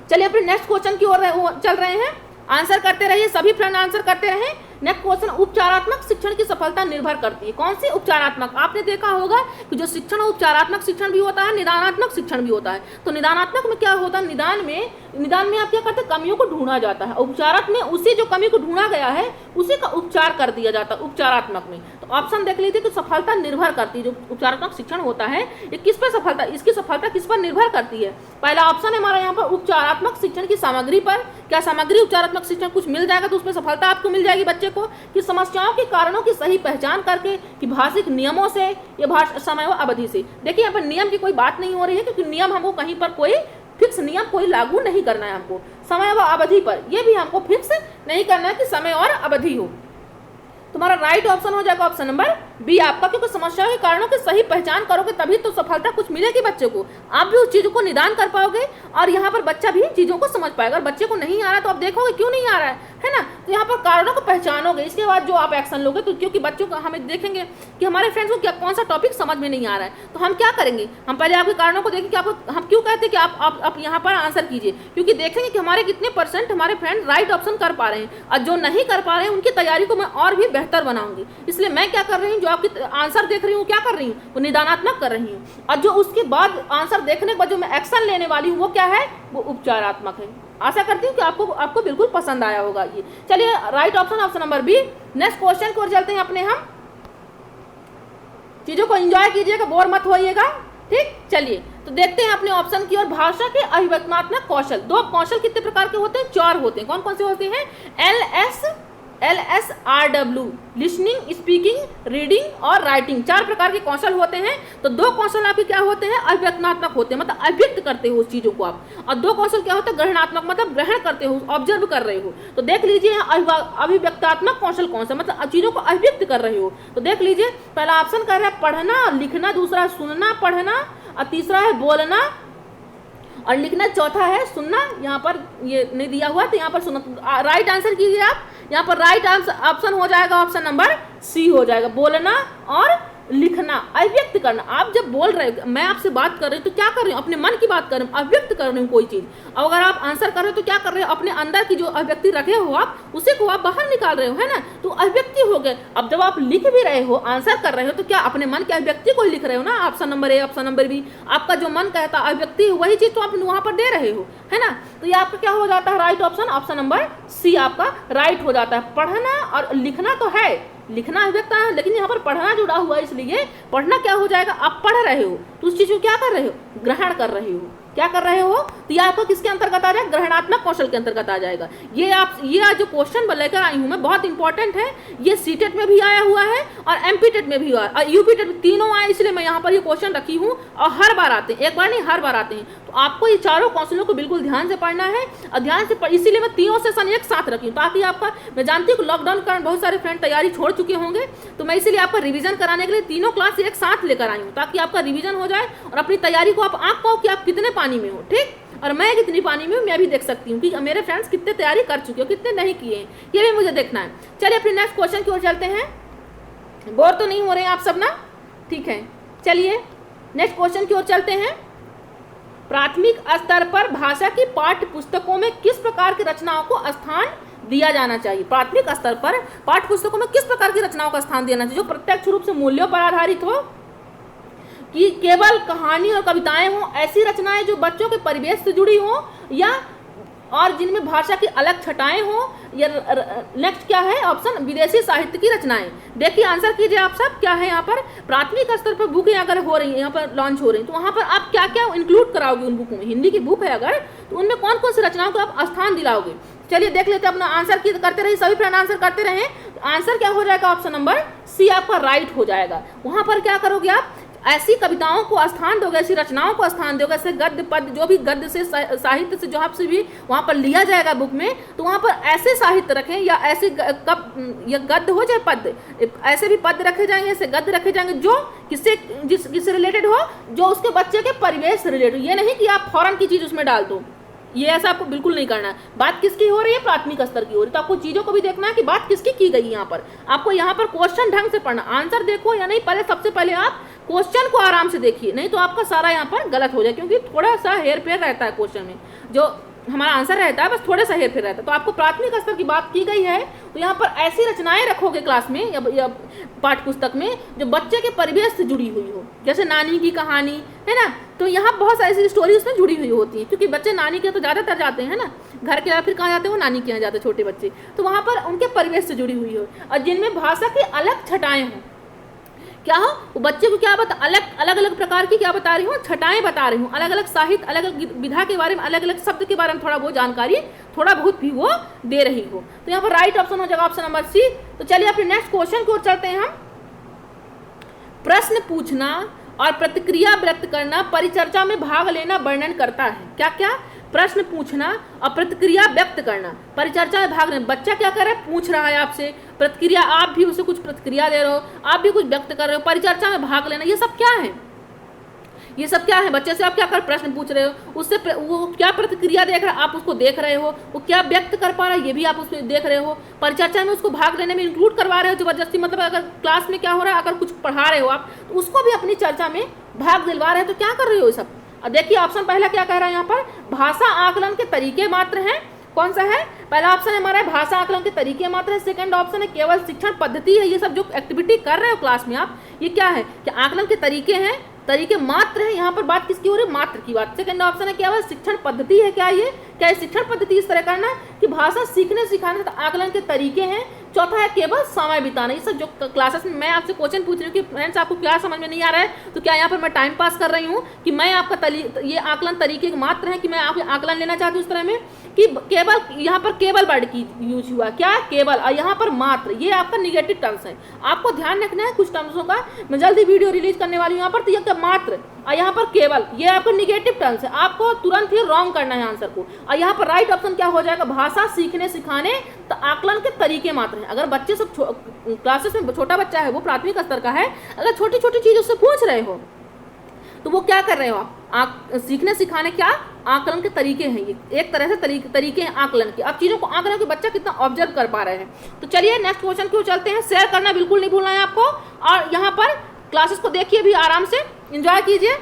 चलिए अपने नेक्स्ट क्वेश्चन की ओर चल रहे हैं, आंसर करते रहिए, सभी फ्रेंड आंसर करते रहें। नेक्स्ट क्वेश्चन, उपचारात्मक शिक्षण की सफलता निर्भर करती है। कौन सी उपचारात्मक? आपने देखा होगा कि जो शिक्षण उपचारात्मक शिक्षण भी होता है, निदानात्मक शिक्षण भी होता है। तो निदानात्मक में क्या होता है? निदान में आप क्या करते हैं? कमियों को ढूंढा जाता है। उपचारात्मक में उसी जो कमी को ढूंढा गया है उसी का उपचार कर दिया जाता है उपचारात्मक में। तो ऑप्शन देख लीजिए कि सफलता निर्भर करती है, जो उपचारात्मक शिक्षण होता है ये किस पर सफलता, इसकी सफलता किस पर निर्भर करती है। पहला ऑप्शन है हमारा यहाँ पर उपचारात्मक शिक्षण की सामग्री पर। क्या सामग्री उपचारात्मक शिक्षण कुछ मिल जाएगा तो उसमें सफलता आपको मिल जाएगी बच्चे को, कि समस्याओं के कारणों की सही पहचान करके, कि भाषिक नियमों से या समय व अवधि से। देखिए यहाँ पर नियम की कोई बात नहीं हो रही है, क्योंकि नियम हमको कहीं पर कोई फिक्स नियम कोई लागू नहीं करना है हमको। समय व अवधि पर यह भी हमको फिक्स नहीं करना है कि समय और अवधि हो। तुम्हारा राइट ऑप्शन हो जाएगा ऑप्शन नंबर बी आपका, क्योंकि समस्याओं के कारणों की सही पहचान करोगे तभी तो सफलता कुछ मिलेगी बच्चे को, आप भी उस चीज़ों को निदान कर पाओगे और यहाँ पर बच्चा भी चीज़ों को समझ पाएगा। और बच्चे को नहीं आ रहा तो आप देखोगे क्यों नहीं आ रहा है ना, तो यहाँ पर कारणों को पहचानोगे, इसके बाद जो आप एक्शन लोगे। तो क्योंकि बच्चों को हमें देखेंगे कि हमारे फ्रेंड्स को क्या कौन सा टॉपिक समझ में नहीं आ रहा है, तो हम क्या करेंगे, हम पहले आपके कारणों को देखेंगे कि आपको, हम क्यों कहते हैं कि आप यहाँ पर आंसर कीजिए, क्योंकि देखेंगे कि हमारे कितने % हमारे फ्रेंड राइट ऑप्शन कर पा रहे हैं, और जो नहीं कर पा रहे हैं उनकी तैयारी को मैं और भी बेहतर बनाऊंगी। इसलिए मैं क्या कर रही हूँ, जो आपकी आंसर देख रही हूँ क्या कर रही हूँ, वो निदानात्मक कर रही हूँ, और जो उसके बाद आंसर देखने के बाद जो मैं एक्शन लेने वाली हूँ वो क्या है, वो उपचारात्मक है। आशा करती हूँ कि आपको बिल्कुल पसंद आया होगा ये। चलिए right option number B. Next question की ओर चलते हैं अपने हम। चीजों को एंजॉय कीजिएगा, बोर मत होइएगा, ठीक। चलिए तो देखते हैं अपने ऑप्शन की ओर। भाषा के अभिव्यक्त्यात्मक कौशल, 2 कौशल कितने प्रकार के होते हैं, 4 होते हैं। कौन कौन से होते हैं, LSRW, लिसनिंग, स्पीकिंग, रीडिंग और राइटिंग, 4 प्रकार के कौशल होते हैं। तो 2 कौशल आपके क्या होते हैं, अभिव्यक्त्यात्मक होते हैं, मतलब अभिव्यक्त करते हो उस चीजों को आप, और 2 कौशल क्या होता है, ग्रहणात्मक, मतलब ग्रहण करते हो, ऑब्जर्व कर रहे हो। तो देख लीजिए अभिव्यक्त्यात्मक कौशल कौन सा, मतलब चीजों को अभिव्यक्त कर रहे हो। तो देख लीजिए पहला ऑप्शन कर रहा है पढ़ना और लिखना, दूसरा है सुनना पढ़ना, और तीसरा है बोलना और लिखना, चौथा है सुनना। यहाँ पर ये नहीं दिया हुआ तो यहाँ पर सुनना। राइट आंसर कीजिए आप, यहाँ पर राइट ऑप्शन हो जाएगा ऑप्शन नंबर सी हो जाएगा, बोलना और लिखना, अभिव्यक्त करना। आप जब बोल रहे हो, मैं आपसे बात कर रही हूँ तो क्या कर रही हूँ, अपने मन की बात कर रही हूँ, अभिव्यक्त कर रही हूँ कोई चीज़। और अगर आप आंसर कर रहे हो तो क्या कर रहे हो, अपने अंदर की जो अभिव्यक्ति रखे हो आप, उसे को आप बाहर निकाल रहे हो, है ना, तो अभिव्यक्ति हो गए। अब जब आप लिख भी रहे हो, आंसर कर रहे हो, तो क्या अपने मन की अभिव्यक्ति को ही लिख रहे हो ना। Option number A, option number B, आपका जो मन कहता है अभिव्यक्ति, वही चीज़ तो आप वहाँ पर दे रहे हो, है ना। तो ये आपका क्या हो जाता है, राइट ऑप्शन नंबर सी आपका राइट हो जाता है। पढ़ना और लिखना तो है, लिखना अभिव्यक्त है, लेकिन यहाँ पर पढ़ना जुड़ा हुआ है, इसलिए पढ़ना क्या हो जाएगा, आप पढ़ रहे हो तो उस चीज को क्या कर रहे हो, ग्रहण कर रहे हो, क्या कर रहे हो। तो ये आपको किसके अंतर्गत आ जाएगा, ग्रहणात्मक कौशल के अंतर्गत आ जाएगा। ये जो क्वेश्चन लेकर आई हूँ मैं, बहुत इंपॉर्टेंट है। ये सीटेट में भी आया हुआ है और एमपीटेट में भी हुआ है और यूपीटेट में, तीनों आए, इसलिए मैं यहाँ पर ये क्वेश्चन रखी हूँ। और हर बार आते हैं, एक बार नहीं हर बार आते हैं। तो आपको ये चारों कौशलों को बिल्कुल ध्यान से पढ़ना है और ध्यान से इसीलिए मैं तीनों सेशन एक साथ रखी हूँ, ताकि आपका, मैं जानती हूँ कि लॉकडाउन के कारण बहुत सारे फ्रेंड तैयारी छोड़ चुके होंगे, तो मैं इसीलिए आपका रिवीजन कराने के लिए तीनों क्लास एक साथ लेकर आई हूँ, ताकि आपका रिवीजन हो जाए और अपनी तैयारी को आप आंक पाओ कि आप कितने पानी में हो, ठीक। और मैं कितनी पानी में हूँ मैं भी देख सकती हूँ कि मेरे फ्रेंड्स कितने तैयारी कर चुके हो, कितने नहीं किए हैं, ये भी मुझे देखना है। चलिए अपने नेक्स्ट क्वेश्चन की ओर चलते हैं। बोर तो नहीं हो रहे हैं आप सब ना, ठीक है। चलिए नेक्स्ट क्वेश्चन की ओर चलते हैं। प्राथमिक स्तर पर भाषा की पाठ्य पुस्तकों में किस प्रकार की रचनाओं को स्थान दिया जाना चाहिए। प्राथमिक स्तर पर पाठ्य पुस्तकों में किस प्रकार की रचनाओं का स्थान देना चाहिए, जो प्रत्यक्ष रूप से मूल्यों पर आधारित हो, कि केवल कहानी और कविताएं हो, ऐसी रचनाएं जो बच्चों के परिवेश से जुड़ी हो, या और जिनमें भाषा की अलग छटाएं हो, या नेक्स्ट क्या है ऑप्शन, विदेशी साहित्य की रचनाएं। देखिए आंसर कीजिए आप सब, क्या है यहाँ पर, प्राथमिक स्तर पर बुकें अगर हो रही हैं, यहाँ पर लॉन्च हो रही हैं, तो वहाँ पर आप क्या क्या इंक्लूड कराओगे उन बुकों में। हिंदी की बुक है अगर, तो उनमें कौन कौन सी रचनाओं को आप स्थान दिलाओगे। चलिए देख लेते हैं, अपना आंसर करते रहिए, सभी फ्रेंड आंसर करते रहें। आंसर क्या हो जाएगा, ऑप्शन नंबर सी आपका राइट हो जाएगा। वहाँ पर क्या करोगे आप, ऐसी कविताओं को स्थान दोगे, ऐसी रचनाओं को स्थान दोगे, ऐसे गद्य पद्य, जो भी गद्य से साहित्य से जो आपसे भी वहाँ पर लिया जाएगा बुक में, तो वहाँ पर ऐसे साहित्य रखें, या ऐसे या गद्य हो चाहे पद्य, ऐसे भी पद्य रखे जाएंगे, ऐसे गद्य रखे जाएंगे जो किससे रिलेटेड हो, जो उसके बच्चे के परिवेश से रिलेटेड। ये नहीं कि आप फौरन की चीज़ उसमें डाल दो, ये ऐसा आपको बिल्कुल नहीं करना है। बात किसकी हो रही है, प्राथमिक स्तर की हो रही है, तो आपको चीज़ों को भी देखना है कि बात किसकी की गई। यहाँ पर आपको यहाँ पर क्वेश्चन ढंग से पढ़ना, आंसर देखो या नहीं, पहले सबसे पहले आप क्वेश्चन को आराम से देखिए, नहीं तो आपका सारा यहाँ पर गलत हो जाए, क्योंकि थोड़ा सा हेर फेर रहता है क्वेश्चन में, जो हमारा आंसर रहता है बस थोड़ा सा हेर फेर रहता है। तो आपको प्राथमिक स्तर की बात की गई है, तो यहाँ पर ऐसी रचनाएं रखोगे क्लास में या पाठ्य पुस्तक में जो बच्चे के परिवेश से जुड़ी हुई हो, जैसे नानी की कहानी है ना, तो यहाँ बहुत सारी ऐसी स्टोरी उसमें जुड़ी हुई होती है, क्योंकि बच्चे नानी के तो ज़्यादातर जाते हैं ना, घर के फिर कहाँ जाते हैं, वो नानी के यहाँ जाते हैं छोटे बच्चे, तो वहाँ पर उनके परिवेश से जुड़ी हुई हो, और जिनमें भाषा की अलग छटाएं हों, क्या हो, वो बच्चे को क्या अलग अलग प्रकार की क्या बता रही हूँ, छटाएं बता रही हूँ, अलग अलग साहित्य, अलग अलग विधा के बारे में, अलग अलग शब्द के बारे में थोड़ा वो जानकारी, थोड़ा बहुत भी वो दे रही हो। तो यहाँ पर राइट ऑप्शन हो जाएगा ऑप्शन नंबर सी। तो चलिए अपने नेक्स्ट क्वेश्चन की ओर चलते हैं हम। प्रश्न पूछना और प्रतिक्रिया व्यक्त करना परिचर्चा में भाग लेना वर्णन करता है। क्या क्या, प्रश्न पूछना और प्रतिक्रिया व्यक्त करना। परिचर्चा में भाग लेना, बच्चा क्या कर रहा है, पूछ रहा है आपसे, प्रतिक्रिया आप भी उसे कुछ प्रतिक्रिया दे रहे हो, आप भी कुछ व्यक्त कर रहे हो, परिचर्चा में भाग लेना, ये सब क्या है, ये सब क्या है। बच्चे से आप क्या कर प्रश्न पूछ रहे हो, उससे वो क्या प्रतिक्रिया देख रहा है, आप उसको देख रहे हो, वो क्या व्यक्त कर पा रहा है ये भी आप उसमें देख रहे हो। परिचर्चा में उसको भाग लेने में इंक्लूड करवा रहे हो जबरदस्ती, मतलब अगर क्लास में क्या हो रहा है, अगर कुछ पढ़ा रहे हो आप तो उसको भी अपनी चर्चा में भाग दिलवा रहे हो, तो क्या कर रहे हो ये सब। अब देखिए ऑप्शन पहला क्या कह रहा है यहाँ पर, भाषा आकलन के तरीके मात्र हैं। कौन सा है, पहला ऑप्शन है हमारा भाषा आकलन के तरीके मात्र है। सेकंड ऑप्शन है केवल शिक्षण पद्धति है। ये सब जो एक्टिविटी कर रहे हो क्लास में आप, ये क्या है कि आकलन के तरीके हैं, तरीके मात्र है। यहाँ पर बात किसकी हो रही है, मात्र की बात। सेकंड ऑप्शन है केवल शिक्षण पद्धति है। क्या ये, क्या शिक्षण पद्धति इस तरह करना कि भाषा सीखने सिखाने तो आकलन के तरीके हैं। चौथा है केवल समय बिताना। ये सब जो क्लासेस में मैं आपसे क्वेश्चन पूछ रही हूँ कि फ्रेंड्स आपको क्या समझ में नहीं आ रहा है, तो क्या यहाँ पर मैं टाइम पास कर रही हूँ कि मैं आपका ये आकलन तरीके मात्र है कि मैं आप आकलन लेना चाहती हूँ इस तरह में कि केवल, यहाँ पर केवल वर्ड की यूज हुआ, क्या केवल, और यहाँ पर मात्र, ये आपका निगेटिव टर्म्स है। आपको ध्यान रखना है कुछ टर्म्सों का, मैं जल्दी वीडियो रिलीज करने वाली हूँ यहाँ पर। तो ये मात्र और यहाँ पर केवल, ये आपका निगेटिव टर्म्स है, आपको तुरंत ही रॉन्ग करना है आंसर को। और यहाँ पर राइट ऑप्शन क्या हो जाएगा, भाषा सीखने सिखाने तो आकलन के तरीके मात्र हैं। अगर बच्चे सब क्लासेस में छोटा बच्चा है, वो प्राथमिक स्तर का है, अगर छोटी छोटी चीज उससे पूछ रहे हो तो वो क्या कर रहे हो आप सीखने सिखाने क्या आकलन के तरीके हैं। ये एक तरह से तरीके हैं आकलन के। अब चीज़ों को आकलन के बच्चा कितना ऑब्जर्व कर पा रहे हैं। तो चलिए नेक्स्ट क्वेश्चन क्यों चलते हैं। शेयर करना बिल्कुल नहीं भूलना है आपको, और यहाँ पर क्लासेस को देखिए भी आराम से एंजॉय कीजिए,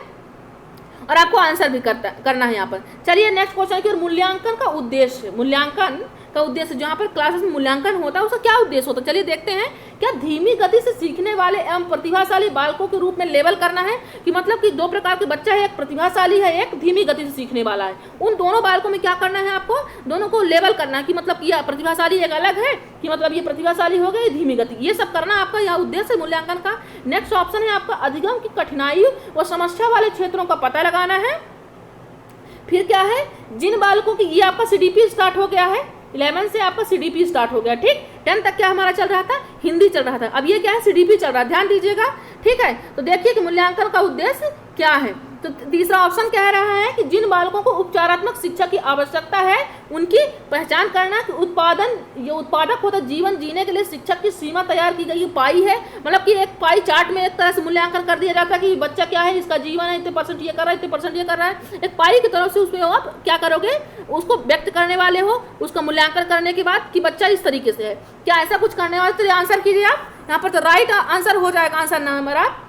और आपको आंसर भी करना है यहाँ पर। चलिए नेक्स्ट क्वेश्चन की ओर। मूल्यांकन का उद्देश्य, मूल्यांकन का उद्देश्य जहाँ पर क्लासेस में मूल्यांकन होता है उसका क्या उद्देश्य होता है, चलिए देखते हैं। क्या धीमी गति से सीखने वाले एवं प्रतिभाशाली बालकों के रूप में लेबल करना है, कि मतलब कि दो प्रकार के बच्चा है, एक प्रतिभाशाली है, एक धीमी गति से सीखने वाला है। उन दोनों बालकों में क्या करना है, आपको दोनों को लेबल करना है कि मतलब कि प्रतिभाशाली एक अलग है, कि मतलब ये प्रतिभाशाली हो गई, धीमी गति, ये सब करना आपका यहाँ उद्देश्य है मूल्यांकन का। नेक्स्ट ऑप्शन है आपका अधिगम की कठिनाई व समस्या वाले क्षेत्रों का पता लगाना है। फिर क्या है, जिन बालकों की, ये आपका CDP स्टार्ट हो गया है, 11 से आपका CDP स्टार्ट हो गया, ठीक। 10 तक क्या हमारा चल रहा था, हिंदी चल रहा था, अब ये क्या है CDP चल रहा है, ध्यान दीजिएगा, ठीक है। तो देखिए कि मूल्यांकन का उद्देश्य क्या है। तो तीसरा ऑप्शन कह रहा है कि जिन बालकों को उपचारात्मक शिक्षा की आवश्यकता है उनकी पहचान करना, कि उत्पादक होता जीवन जीने के लिए शिक्षक की सीमा तैयार की गई पाई है, मतलब कि एक पाई चार्ट में एक तरह से मूल्यांकन कर दिया जाता है कि बच्चा क्या है, इसका जीवन है, इतने % ये कर रहा है, इतने % ये कर रहा है, एक पाई की तरफ से उसमें आप क्या करोगे, उसको व्यक्त करने वाले हो, उसका मूल्यांकन करने के बाद कि बच्चा इस तरीके से है, क्या ऐसा कुछ करने वाले। तो आंसर कीजिए आप यहाँ पर, तो राइट आंसर हो जाएगा, आंसर नंबर आप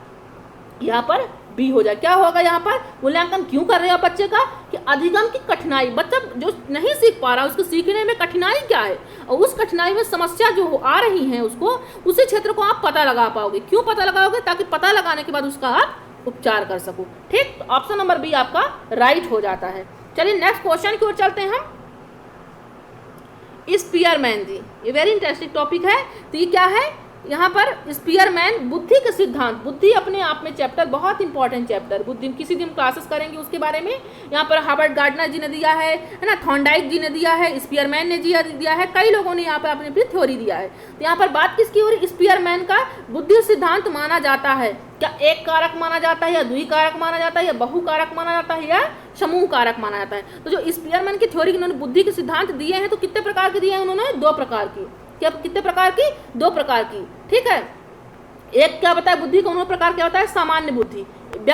यहाँ पर बी हो जाए। क्या होगा यहाँ पर, मूल्यांकन क्यों कर रहे हो बच्चे का, कि अधिगम की कठिनाई, बच्चा जो नहीं सीख पा रहा उसको सीखने में कठिनाई क्या है, और उस कठिनाई में समस्या जो आ रही है उसको, उसी क्षेत्र को आप पता लगा पाओगे। क्यों पता लगाओगे, ताकि पता लगाने के बाद उसका आप उपचार कर सको, ठीक। तो ऑप्शन नंबर बी आपका राइट हो जाता है। चलिए नेक्स्ट क्वेश्चन की ओर चलते हैं हम। स्पीयरमैन जी, ये वेरी इंटरेस्टिंग टॉपिक है। तो ये क्या है यहाँ पर, स्पीयरमैन बुद्धि के सिद्धांत, बुद्धि अपने आप में चैप्टर बहुत इंपॉर्टेंट चैप्टर, बुद्धि किसी दिन क्लासेस करेंगे उसके बारे में। यहाँ पर हार्वर्ड गार्डनर जी ने दिया है ना, थॉर्नडाइक जी ने दिया है, स्पीयरमैन ने दिया है, कई लोगों ने यहाँ पर अपनी थ्योरी दिया है। तो यहाँ पर बात किसकी हो रही, स्पीयरमैन का बुद्धि सिद्धांत माना जाता है, क्या एक कारक माना जाता है, या द्विकारक माना जाता है, या बहुकारक माना जाता है, या समूह कारक माना जाता है। तो जो स्पीयरमैन की थ्योरी उन्होंने बुद्धि के सिद्धांत दिए हैं, तो कितने प्रकार के दिए हैं उन्होंने, 2 प्रकार की। क्या कितने प्रकार की, 2 प्रकार की, ठीक है। एक क्या बताया बुद्धि का, उन्होंने प्रकार क्या होता है, सामान्य बुद्धि,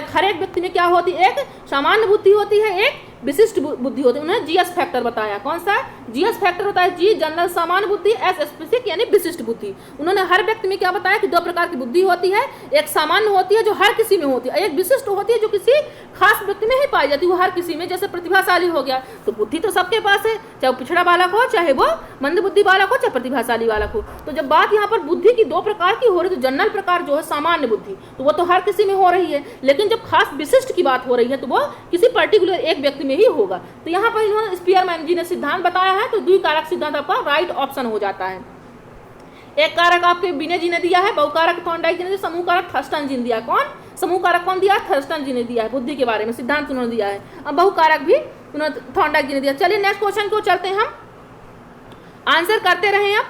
हर एक व्यक्ति में क्या होती है, एक सामान्य बुद्धि होती है, एक विशिष्ट बुद्धि होती है। उन्होंने GS फैक्टर बताया, कौन सा GS फैक्टर होता है, G जनरल सामान्य बुद्धि, S स्पेसिफिक यानी विशिष्ट बुद्धि। उन्होंने हर व्यक्ति में क्या बताया कि 2 प्रकार की बुद्धि होती है, एक सामान्य होती है जो हर किसी में होती है, एक विशिष्ट होती है जो किसी खास व्यक्ति में ही पाई जाती है, वो हर किसी में। जैसे प्रतिभाशाली हो गया, तो बुद्धि तो सबके पास है, चाहे वो पिछड़ा बालक हो, चाहे वो मंद बुद्धि बालक हो, चाहे प्रतिभाशाली बालक हो। तो जब बात यहाँ पर बुद्धि की 2 प्रकार की हो रही है, तो जनरल प्रकार जो है सामान्य बुद्धि, तो वो तो हर किसी में हो रही है, लेकिन जब खास विशिष्ट की बात हो रही है तो वो किसी पर्टिकुलर एक व्यक्ति में ही होगा। तो यहाँ पर इन्होंने स्पीयरमैन जी ने सिद्धांत बताया है, तो द्विकारक सिद्धांत आपका राइट ऑप्शन हो जाता है। एक कारक आपके बिने जी ने दिया है, बहुकारक थॉर्नडाइक जी ने, समूह कारक थर्स्टन जी ने दिया। कौन समूह कारक कौन दिया, थर्स्टन जी ने दिया है, बुद्धि के बारे में सिद्धांत उन्होंने दिया है। अब बहुकारक भी उन्होंने थॉर्नडाइक जी ने दिया। चलिए नेक्स्ट क्वेश्चन को चलते हैं हम, आंसर करते रहे। अब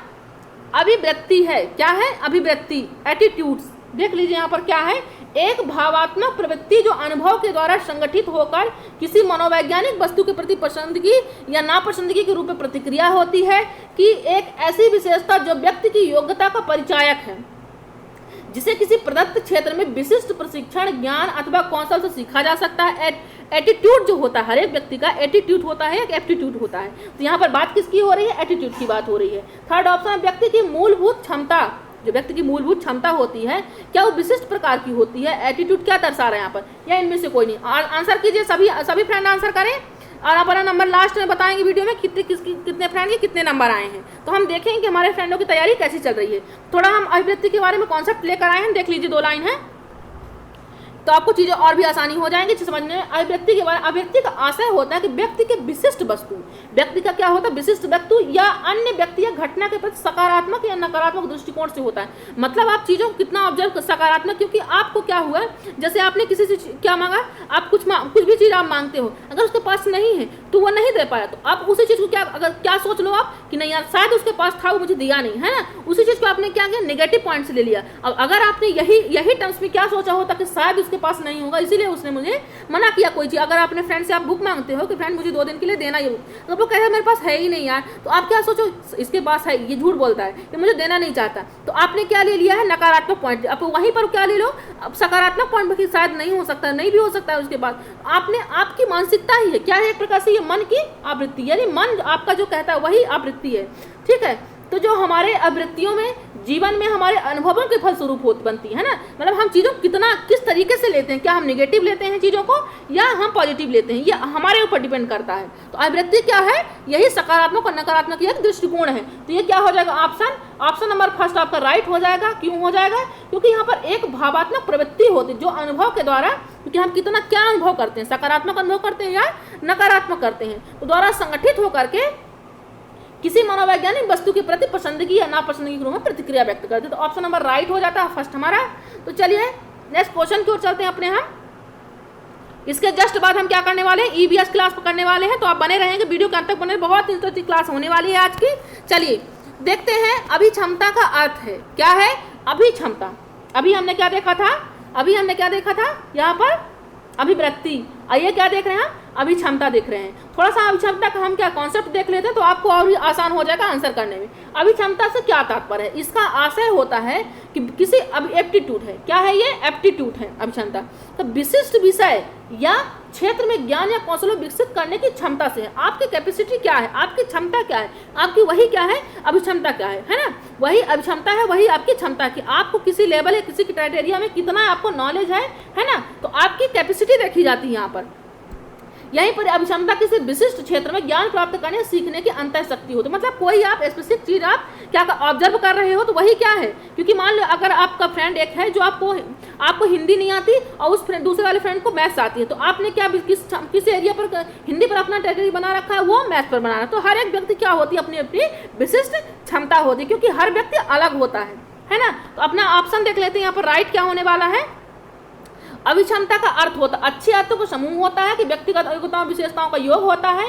अभिव्यक्ति है, क्या है अभिव्यक्ति, एटीट्यूड्स, देख लीजिए यहाँ पर क्या है, एक भावात्मक प्रवृत्ति जो अनुभव के द्वारा संगठित होकर किसी मनोवैज्ञानिक वस्तु के प्रति पसंदगी या नापसंदगी के रूप में प्रतिक्रिया होती है, कि एक ऐसी विशेषता जो व्यक्ति की योग्यता का परिचायक है, जिसे किसी प्रदत्त क्षेत्र में विशिष्ट प्रशिक्षण, ज्ञान अथवा कौशल से सीखा जा सकता है। एटीट्यूड जो होता है, हर एक व्यक्ति का एटीट्यूड होता है, एक एप्टीट्यूड होता है। तो यहाँ पर बात किसकी हो रही है? एटीट्यूड की बात हो रही है। थर्ड ऑप्शन, व्यक्ति की मूलभूत क्षमता, जो व्यक्ति की मूलभूत क्षमता होती है, क्या वो विशिष्ट प्रकार की होती है? एटीट्यूड क्या दर्शा रहा है यहाँ पर, या इनमें से कोई नहीं? आंसर कीजिए, सभी फ्रेंड आंसर करें, और अपना नंबर लास्ट में बताएंगे वीडियो में कितने फ्रेंड के कितने नंबर आए हैं। तो हम देखेंगे कि हमारे फ्रेंडों की तैयारी कैसी चल रही है। थोड़ा हम अभिव्यक्ति के बारे में कॉन्सेप्ट लेकर आए हैं, देख लीजिए, 2 लाइन है, तो आपको चीज़ें और भी आसानी हो जाएंगी समझने में। अभिव्यक्ति के बारे में, अभिव्यक्ति का आशय होता है कि व्यक्ति के विशिष्ट वस्तु, व्यक्ति का क्या होता है? विशिष्ट वस्तु या अन्य व्यक्ति या घटना के प्रति सकारात्मक या नकारात्मक दृष्टिकोण से होता है। मतलब आप चीज़ों को कितना ऑब्जर्व, सकारात्मक, क्योंकि आपको क्या हुआ, जैसे आपने किसी से क्या मांगा, आप कुछ भी चीज़ आप मांगते हो, अगर उसके पास नहीं है तो वो नहीं दे पाया, तो आप उसी चीज़ को क्या सोच लो आप कि नहीं यार, शायद उसके पास था, वो मुझे दिया नहीं, है ना। उसी चीज़ को आपने क्या किया, नेगेटिव पॉइंट से ले लिया। अब अगर आपने यही टर्म्स में क्या सोचा होता कि शायद उसके पास नहीं होगा, इसीलिए उसने मुझे मना किया कोई चीज़। अगर अपने फ्रेंड से आप बुक मांगते हो कि फ्रेंड मुझे 2 दिन के लिए देना ही, तो वो कहता है मेरे पास है ही नहीं यार, तो आप क्या सोचो, इसके पास है, ये झूठ बोलता है, ये मुझे देना नहीं चाहता, तो आपने क्या ले लिया है? नकारात्मक पॉइंट। अब वहीं पर क्या ले लो, अब सकारात्मक पॉइंट कि शायद नहीं हो सकता, नहीं भी हो सकता है उसके बाद। आपने, आपकी मानसिकता ही है, क्या है, एक प्रकार से ये मन की आवृत्ति, यानी मन आपका जो कहता है वही आवृत्ति है, ठीक है। तो जो हमारे आवृत्तियों में, जीवन में हमारे अनुभवों के फलस्वरूप बनती है ना, मतलब हम चीज़ों किस तरीके से लेते हैं, क्या हम नेगेटिव लेते हैं चीज़ों को या हम पॉजिटिव लेते हैं, ये हमारे ऊपर डिपेंड करता है। तो अभिव्यक्ति क्या है? यही सकारात्मक और नकारात्मक एक दृष्टिकोण है। तो ये क्या हो जाएगा? ऑप्शन नंबर फर्स्ट आपका राइट हो जाएगा। क्यों हो जाएगा? क्योंकि यहाँ पर एक भावात्मक प्रवृत्ति होती है जो अनुभव के द्वारा, क्योंकि हम कितना क्या अनुभव करते हैं, सकारात्मक अनुभव करते हैं या नकारात्मक करते हैं, तो द्वारा संगठित होकर के किसी मनोवैज्ञानिक वस्तु के प्रति पसंदगी या नापसंदगी के रूप में प्रतिक्रिया व्यक्त करते हैं। तो ऑप्शन नंबर राइट हो जाता है फर्स्ट हमारा। तो चलिए नेक्स्ट क्वेश्चन की ओर चलते हैं अपने हम। इसके जस्ट बाद हम क्या करने वाले हैं? ईवीएस क्लास करने वाले हैं, तो आप बने रहेंगे, वीडियो के अंत तक बने, बहुत इंटरेस्टिंग क्लास होने वाली है आज की। चलिए देखते हैं अभिक्षमता का अर्थ है क्या है? अभिक्षमता, अभी हमने क्या देखा था? यहाँ पर अभिवृत्ति, आइए क्या देख रहे हैं हम? अभिक्षमता देख रहे हैं। थोड़ा सा अभिक्षमता का हम क्या कॉन्सेप्ट देख लेते हैं, तो आपको और भी आसान हो जाएगा आंसर करने में। अभिक्षमता से क्या तात्पर्य है? इसका आशय होता है कि किसी एप्टीट्यूड है, क्या है ये? एप्टीट्यूड है अभिक्षमता। तो विशिष्ट विषय या क्षेत्र में ज्ञान या कौशल विकसित करने की क्षमता से है। आपकी कैपेसिटी क्या है, आपकी क्षमता क्या है, आपकी वही क्या है? अभिक्षमता क्या है ना? वही अभिक्षमता है, वही आपकी क्षमता कि आपको किसी लेवल या किसी क्राइटेरिया में कितना आपको नॉलेज है ना, तो आपकी कैपेसिटी देखी जाती है यहाँ पर। यहीं पर अभिक्षमता किसी विशिष्ट क्षेत्र में ज्ञान प्राप्त करने सीखने की अंतर शक्ति होती है। मतलब कोई आप स्पेसिफिक चीज आप क्या ऑब्जर्व कर रहे हो, तो वही क्या है? क्योंकि मान लो अगर आपका फ्रेंड एक है जो आपको हिंदी नहीं आती और उस दूसरे वाले फ्रेंड को मैथ्स आती है, तो आपने क्या किस एरिया पर हिंदी पर अपना टेरिटरी बना रखा है, वो मैथ्स पर बना रहा है। तो हर एक व्यक्ति क्या होती है? अपनी अपनी विशिष्ट क्षमता होती है, क्योंकि हर व्यक्ति अलग होता है ना। तो अपना ऑप्शन देख लेते हैं यहाँ पर राइट क्या होने वाला है। अभिक्षमता का अर्थ होता है अच्छे अर्थों का समूह होता है कि व्यक्तिगत योग्यताओं विशेषताओं का योग होता है,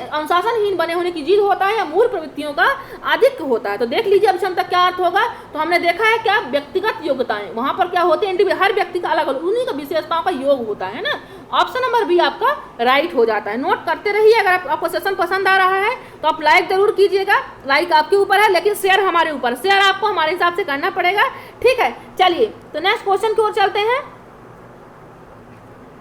अनुशासनहीन बने होने की जिद होता है या मूल प्रवृत्तियों का आधिक्य होता है। तो देख लीजिए अभिक्षमता क्या अर्थ होगा। तो हमने देखा है क्या व्यक्तिगत योग्यताएं, वहां पर क्या होती है? हर व्यक्ति का अलग अलग उन्हीं का विशेषताओं का योग होता है ना। ऑप्शन नंबर बी आपका राइट हो जाता है। नोट करते रहिए। अगर आपको सेशन पसंद आ रहा है तो आप लाइक जरूर कीजिएगा। लाइक आपके ऊपर है, लेकिन शेयर हमारे ऊपर, शेयर आपको हमारे हिसाब से करना पड़ेगा, ठीक है। चलिए तो नेक्स्ट क्वेश्चन की ओर चलते हैं,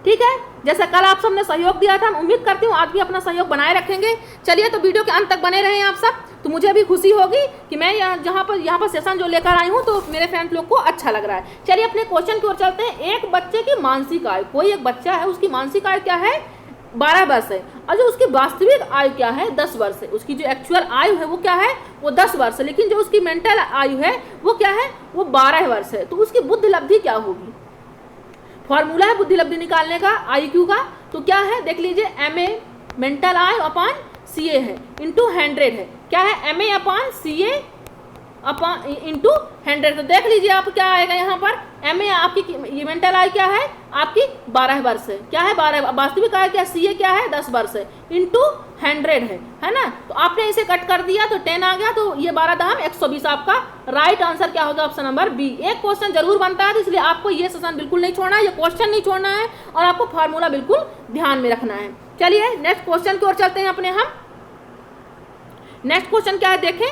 ठीक है। जैसा कल आप सबने सहयोग दिया था, मैं उम्मीद करती हूँ आज भी अपना सहयोग बनाए रखेंगे। चलिए तो वीडियो के अंत तक बने रहें आप सब, तो मुझे भी खुशी होगी कि मैं यहाँ पर सेशन जो लेकर आई हूँ तो मेरे फ्रेंड लोग को अच्छा लग रहा है। चलिए अपने क्वेश्चन की ओर चलते हैं। एक बच्चे की मानसिक आयु, कोई एक बच्चा है उसकी मानसिक आयु क्या है? 12 वर्ष है, और जो उसकी वास्तविक आयु क्या है? 10 वर्ष है। उसकी जो एक्चुअल आयु है वो क्या है? वो 10 वर्ष है, लेकिन जो उसकी मेंटल आयु है वो क्या है? वो 12 वर्ष है। तो उसकी बुद्धि लब्धि क्या होगी? फॉर्मूला है बुद्धि लब्धि निकालने का IQ का, तो क्या है देख लीजिए, MA मेंटल आयु अपॉन CA है, इंटू 100 है। क्या है? MA upon CA upon into 100। तो देख लीजिए आप क्या आएगा यहाँ पर, एम ए आपकी मेंटल आय क्या है आपकी 12 वर्ष है, क्या है 12, वास्तविक आय क्या सी ए क्या है 10 वर्ष है, इंटू 100 है ना। तो आपने इसे कट कर दिया तो 10 आ गया, तो ये 12 दाम 120 आपका राइट आंसर क्या होगा ऑप्शन नंबर बी। एक क्वेश्चन जरूर बनता है, तो इसलिए आपको ये सेशन बिल्कुल नहीं छोड़ना है, ये क्वेश्चन नहीं छोड़ना है, और आपको फार्मूला बिल्कुल ध्यान में रखना है। चलिए नेक्स्ट क्वेश्चन की ओर चलते हैं अपने हम। नेक्स्ट क्वेश्चन क्या है देखें,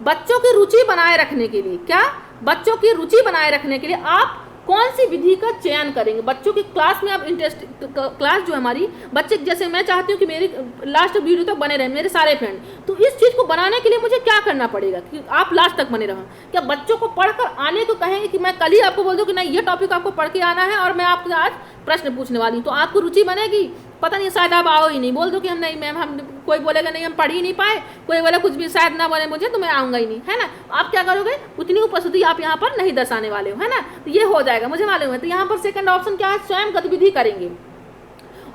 बच्चों की रुचि बनाए रखने के लिए, क्या बच्चों की रुचि बनाए रखने के लिए आप कौन सी विधि का चयन करेंगे। बच्चों की क्लास में आप इंटरेस्ट, क्लास जो हमारी बच्चे, जैसे मैं चाहती हूँ कि मेरी लास्ट वीडियो तक बने रहे मेरे सारे फ्रेंड, तो इस चीज़ को बनाने के लिए मुझे क्या करना पड़ेगा कि आप लास्ट तक बने रहो। क्या बच्चों को पढ़कर आने को कहेंगे कि मैं कल ही आपको बोल दूँ कि नहीं ये टॉपिक आपको पढ़ के आना है और मैं आपको आज प्रश्न पूछने वाली हूँ, तो आपको रुचि बनेगी। पता नहीं शायद आप आओ ही नहीं, बोल दो कि हम नहीं मैम, हम कोई बोलेगा नहीं हम पढ़ ही नहीं पाए, कोई बोले कुछ भी शायद ना बोले मुझे, तो मैं आऊँगा ही नहीं, है ना। आप क्या करोगे, उतनी उपस्थिति आप यहाँ पर नहीं दर्शाने वाले हो, है ना, तो ये हो जाएगा मुझे मालूम है। तो यहाँ पर सेकंड ऑप्शन क्या है, स्वयं गतिविधि करेंगे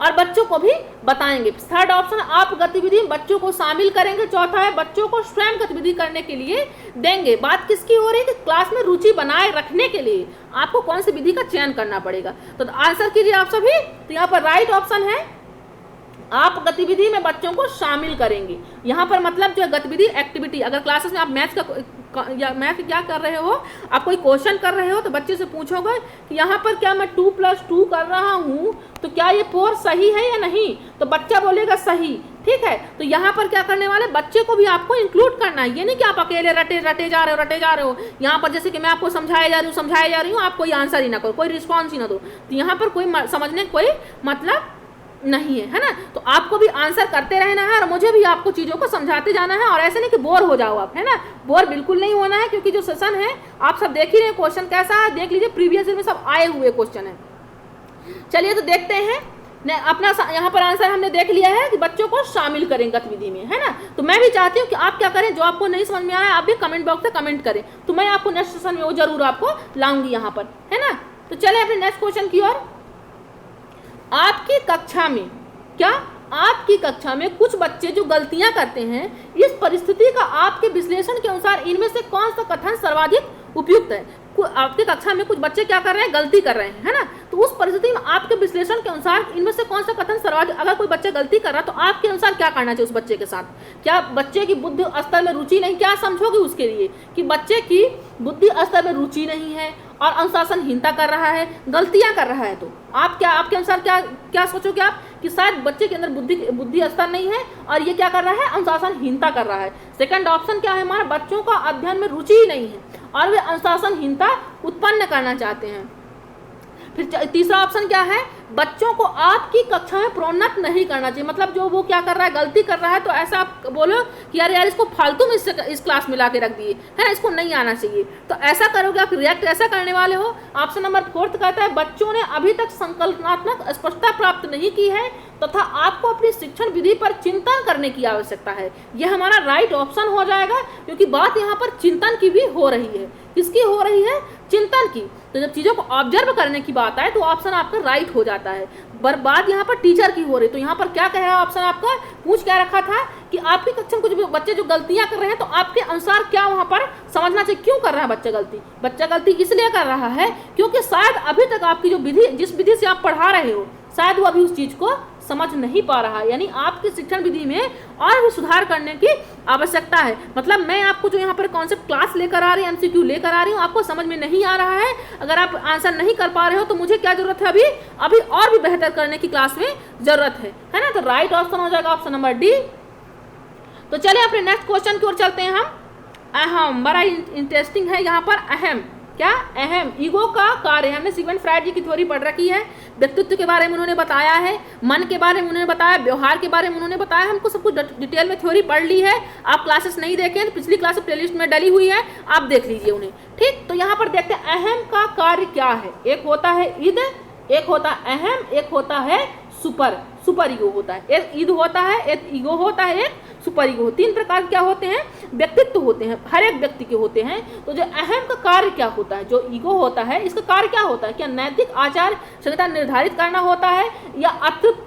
और बच्चों को भी बताएंगे। थर्ड ऑप्शन आप गतिविधि में बच्चों को शामिल करेंगे। चौथा है बच्चों को स्वयं गतिविधि करने के लिए देंगे। बात किसकी हो रही है कि क्लास में रुचि बनाए रखने के लिए आपको कौन सी विधि का चयन करना पड़ेगा। तो आंसर कीजिए आप सभी। तो यहाँ पर राइट ऑप्शन है आप गतिविधि में बच्चों को शामिल करेंगे। यहाँ पर मतलब जो गतिविधि एक्टिविटी, अगर क्लासेस में आप मैथ्स का या मैथ क्या कर रहे हो, आप कोई क्वेश्चन कर रहे हो तो बच्चे से पूछोगे कि यहाँ पर क्या मैं 2+2 कर रहा हूँ तो क्या ये 4 सही है या नहीं, तो बच्चा बोलेगा सही, ठीक है। तो यहाँ पर क्या करने वाले, बच्चे को भी आपको इंक्लूड करना है। ये नहीं कि आप अकेले रटे जा रहे हो। यहाँ पर जैसे कि मैं आपको समझाया जा रही हूँ, आप कोई आंसर ही ना करो, कोई रिस्पॉन्स ही ना दो, तो यहाँ पर कोई समझने कोई मतलब नहीं है ना। तो आपको भी आंसर करते रहना है और मुझे भी आपको चीज़ों को समझाते जाना है, और ऐसे नहीं कि बोर हो जाओ आप, है ना। बोर बिल्कुल नहीं होना है, क्योंकि जो सेशन है आप सब देख ही रहे हैं क्वेश्चन कैसा है, देख लीजिए प्रीवियस ईयर में सब आए हुए क्वेश्चन है। चलिए तो देखते हैं अपना यहाँ पर आंसर हमने देख लिया है कि बच्चों को शामिल करें गतिविधि में, है ना। तो मैं भी चाहती हूँ कि आप क्या करें, जो आपको नहीं समझ में आ रहा है आप भी कमेंट बॉक्स में कमेंट करें, तो मैं आपको नेक्स्ट सेशन में वो जरूर आपको लाऊंगी यहाँ पर, है ना। तो चले अपने नेक्स्ट क्वेश्चन की ओर। आपकी कक्षा में, क्या आपकी कक्षा में कुछ बच्चे जो गलतियां करते हैं, इस परिस्थिति का आपके विश्लेषण के अनुसार इनमें से कौन सा कथन सर्वाधिक उपयुक्त है। आपके कक्षा में कुछ बच्चे क्या कर रहे हैं, गलती कर रहे हैं, है ना। तो उस परिस्थिति में आपके विश्लेषण के अनुसार इनमें से कौन सा कथन सर्वाधिक, अगर कोई बच्चा गलती कर रहा है तो आपके अनुसार क्या करना चाहिए उस बच्चे के साथ। क्या बच्चे की बुद्धि स्तर में रुचि नहीं, क्या समझोगे उसके लिए कि बच्चे की बुद्धि स्तर में रुचि नहीं है और अनुशासनहीनता कर रहा है, गलतियां कर रहा है, तो आप क्या, आपके अनुसार क्या सोचोगे आप कि शायद बच्चे के अंदर बुद्धि स्तर नहीं है और ये क्या कर रहा है, अनुशासनहीनता कर रहा है। सेकंड ऑप्शन क्या है हमारा, बच्चों का अध्ययन में रुचि ही नहीं है और वे अनुशासनहीनता उत्पन्न करना चाहते हैं। फिर तीसरा ऑप्शन क्या है, बच्चों को आपकी कक्षा में प्रोन्नत नहीं करना चाहिए, मतलब जो वो क्या कर रहा है, गलती कर रहा है, तो ऐसा आप बोलो कि यार इसको फालतू में इस क्लास में ला के रख दिए, है ना, इसको नहीं आना चाहिए, तो ऐसा करोगे आप, रिएक्ट ऐसा करने वाले हो। ऑप्शन नंबर 4 कहता है बच्चों ने अभी तक संकल्पनात्मक स्पष्टता प्राप्त नहीं की है तथा आपको अपनी शिक्षण विधि पर चिंतन करने की आवश्यकता है। यह हमारा राइट ऑप्शन हो जाएगा, क्योंकि बात यहाँ पर चिंतन की भी हो रही है। किसकी हो रही है, चिंतन की। तो जब चीज़ों को ऑब्जर्व करने की बात आए तो ऑप्शन आपका राइट हो जाता है। बात यहाँ पर टीचर की हो रही, तो यहाँ पर क्या कह रहा है ऑप्शन आपका, पूछ क्या रखा था कि आपकी कक्षा में कुछ बच्चे जो गलतियां कर रहे हैं तो आपके अनुसार क्या वहाँ पर समझना चाहिए, क्यों कर रहा है बच्चा गलती इसलिए कर रहा है क्योंकि शायद अभी तक आपकी जो विधि, जिस विधि से आप पढ़ा रहे हो, शायद वो अभी उस चीज़ को समझ नहीं पा रहा है, यानी आपकी शिक्षण विधि में और भी सुधार करने की आवश्यकता है। मतलब मैं आपको जो यहाँ पर कॉन्सेप्ट क्लास लेकर आ रही हूँ, MCQ लेकर आ रही हूँ, आपको समझ में नहीं आ रहा है, अगर आप आंसर नहीं कर पा रहे हो तो मुझे क्या जरूरत है, अभी और भी बेहतर करने की क्लास में जरूरत है ना। तो राइट ऑप्शन हो जाएगा ऑप्शन नंबर डी। तो चलिए अपने नेक्स्ट क्वेश्चन की ओर चलते हैं हम। अहम, बड़ा इंटरेस्टिंग है यहाँ पर, अहम क्या, अहम ईगो का कार्य। हमने सिगमंड फ्रायड जी की थ्योरी पढ़ रखी है, व्यक्तित्व के बारे में उन्होंने बताया है, मन के बारे में उन्होंने बताया, व्यवहार के बारे में उन्होंने बताया, हमको सब कुछ डिटेल में थ्योरी पढ़ ली है। आप क्लासेस नहीं देखें तो पिछली क्लास प्लेलिस्ट में डली हुई है, आप देख लीजिए उन्हें, ठीक। तो यहाँ पर देखते हैं अहम का कार्य क्या है। एक होता है ईद, एक होता है अहम, एक होता है सुपर ईगो होता है। एक ईद होता है, एक ईगो होता है, एक सुपर ईगो। 3 प्रकार क्या होते हैं, व्यक्तित्व होते हैं, हर एक व्यक्ति के होते हैं। तो जो अहम का कार्य क्या होता है, जो ईगो होता है इसका कार्य क्या होता है, क्या नैतिक आचार संहिता निर्धारित करना होता है, या अतृप्त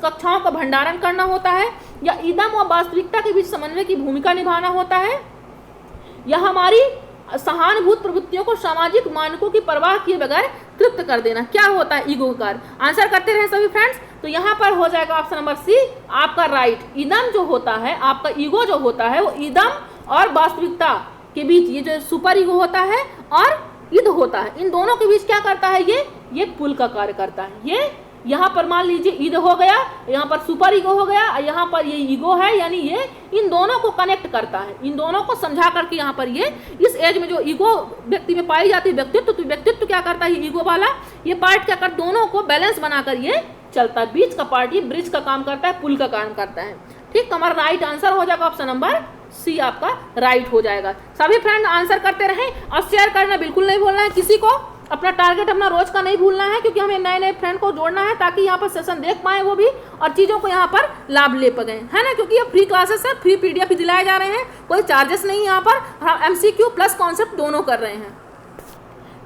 कक्षाओं का भंडारण करना होता है, या ईदम और वास्तविकता के बीच समन्वय की भूमिका निभाना होता है, यह हमारी सहानुभूत प्रवृत्तियों को सामाजिक मानकों की परवाह किए बगैर तृप्त कर देना। क्या होता है ईगो का कार्य? आंसर करते रहे सभी फ्रेंड्स। तो यहाँ पर हो जाएगा ऑप्शन नंबर सी आपका राइट। इदम जो होता है, आपका ईगो जो होता है वो इदम और वास्तविकता के बीच, ये जो सुपर ईगो होता है और इद होता है, इन दोनों के बीच क्या करता है, ये पुल का कार्य करता है। ये यहाँ पर मान लीजिए ईद हो गया, यहाँ पर सुपर ईगो हो गया, यहाँ पर ये ईगो है, यानी ये इन दोनों को कनेक्ट करता है, इन दोनों को समझा करके यहाँ पर ये इस एज में जो ईगो व्यक्ति में पाई जाती है, व्यक्तित्व क्या करता है, ईगो वाला ये पार्ट क्या कर, दोनों को बैलेंस बनाकर ये चलता है। बीच का पार्ट ये ब्रिज का काम करता है, पुल का काम करता है। ठीक, हमारा राइट आंसर हो जाएगा ऑप्शन नंबर सी, आपका राइट हो जाएगा। सभी फ्रेंड आंसर करते रहें और शेयर करना बिल्कुल नहीं भूलना है किसी को। अपना टारगेट अपना रोज का नहीं भूलना है, क्योंकि हमें नए नए फ्रेंड को जोड़ना है ताकि यहाँ पर सेशन देख पाए वो भी और चीज़ों को यहाँ पर लाभ ले पाए, है ना। क्योंकि ये फ्री क्लासेस है, फ्री PDF दिलाए जा रहे हैं, कोई चार्जेस नहीं यहाँ पर। हम MCQ प्लस कॉन्सेप्ट दोनों कर रहे हैं।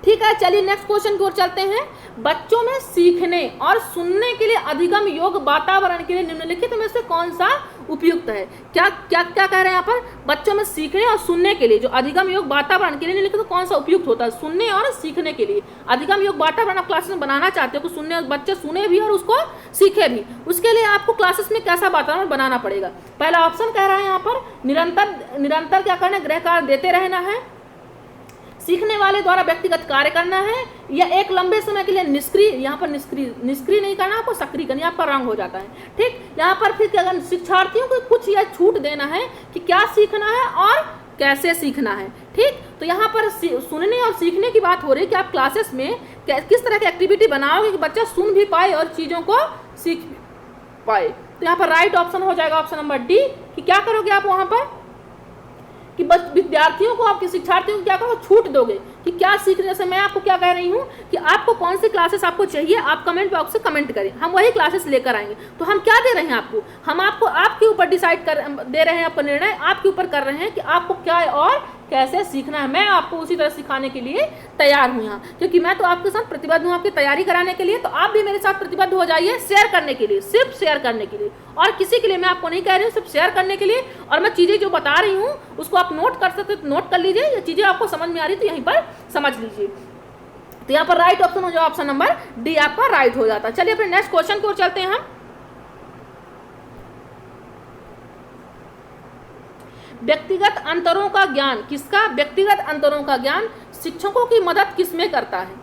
ठीक है, चलिए नेक्स्ट क्वेश्चन की ओर चलते हैं। बच्चों में सीखने और सुनने के लिए अधिगम योग्य वातावरण के लिए निम्नलिखित में से कौन सा उपयुक्त है? क्या क्या क्या कह रहे हैं यहाँ पर? बच्चों में सीखने और सुनने के लिए जो अधिगम योग्य वातावरण के लिए निम्नलिखित तो कौन सा उपयुक्त होता है? सुनने और सीखने के लिए अधिगम योग्य वातावरण आप क्लासेस में बनाना चाहते हो कि सुनने, बच्चे सुने भी और उसको सीखे भी, उसके लिए आपको क्लासेस में कैसा वातावरण बनाना पड़ेगा? पहला ऑप्शन कह रहा है यहाँ पर निरंतर क्या करना है, गृह कार्य देते रहना है, सीखने वाले द्वारा व्यक्तिगत कार्य करना है, या एक लंबे समय के लिए निष्क्रिय, यहाँ पर निष्क्रिय नहीं करना, आपको सक्रिय करना, आपका रंग हो जाता है। ठीक, यहाँ पर फिर अगर शिक्षार्थियों को कुछ यह छूट देना है कि क्या सीखना है और कैसे सीखना है। ठीक, तो यहाँ पर सुनने और सीखने की बात हो रही है कि आप क्लासेस में किस तरह की एक्टिविटी बनाओगे कि बच्चा सुन भी पाए और चीज़ों को सीख पाए। तो यहाँ पर राइट ऑप्शन हो जाएगा ऑप्शन नंबर डी कि क्या करोगे आप वहाँ पर कि बस विद्यार्थियों को, आपके शिक्षार्थियों को क्या करो, छूट दोगे कि क्या सीखने। जैसे मैं आपको क्या कह रही हूँ कि आपको कौन सी क्लासेस आपको चाहिए, आप कमेंट बॉक्स से कमेंट करें, हम वही क्लासेस लेकर आएंगे। तो हम क्या दे रहे हैं आपको, हम आपको आपके ऊपर डिसाइड दे रहे हैं, आपका निर्णय आपके ऊपर कर रहे हैं कि आपको क्या और कैसे सीखना है। मैं आपको उसी तरह सिखाने के लिए तैयार हूँ यहाँ, क्योंकि मैं तो आपके साथ प्रतिबद्ध हूँ आपकी तैयारी कराने के लिए। तो आप भी मेरे साथ प्रतिबद्ध हो जाइए शेयर करने के लिए, सिर्फ शेयर करने के लिए, और किसी के लिए मैं आपको नहीं कह रही हूँ, सिर्फ शेयर करने के लिए। और मैं चीज़ें जो बता रही हूँ उसको आप नोट कर सकते, नोट कर लीजिए, या चीज़ें आपको समझ में आ रही तो यहीं पर समझ लीजिए। तो यहाँ पर राइट ऑप्शन हो जाए ऑप्शन नंबर डी, आपका राइट हो जाता है। चलिए अपने नेक्स्ट क्वेश्चन की ओर चलते हैं हम। व्यक्तिगत अंतरों का ज्ञान किसका? व्यक्तिगत अंतरों का ज्ञान शिक्षकों की मदद किसमें करता है?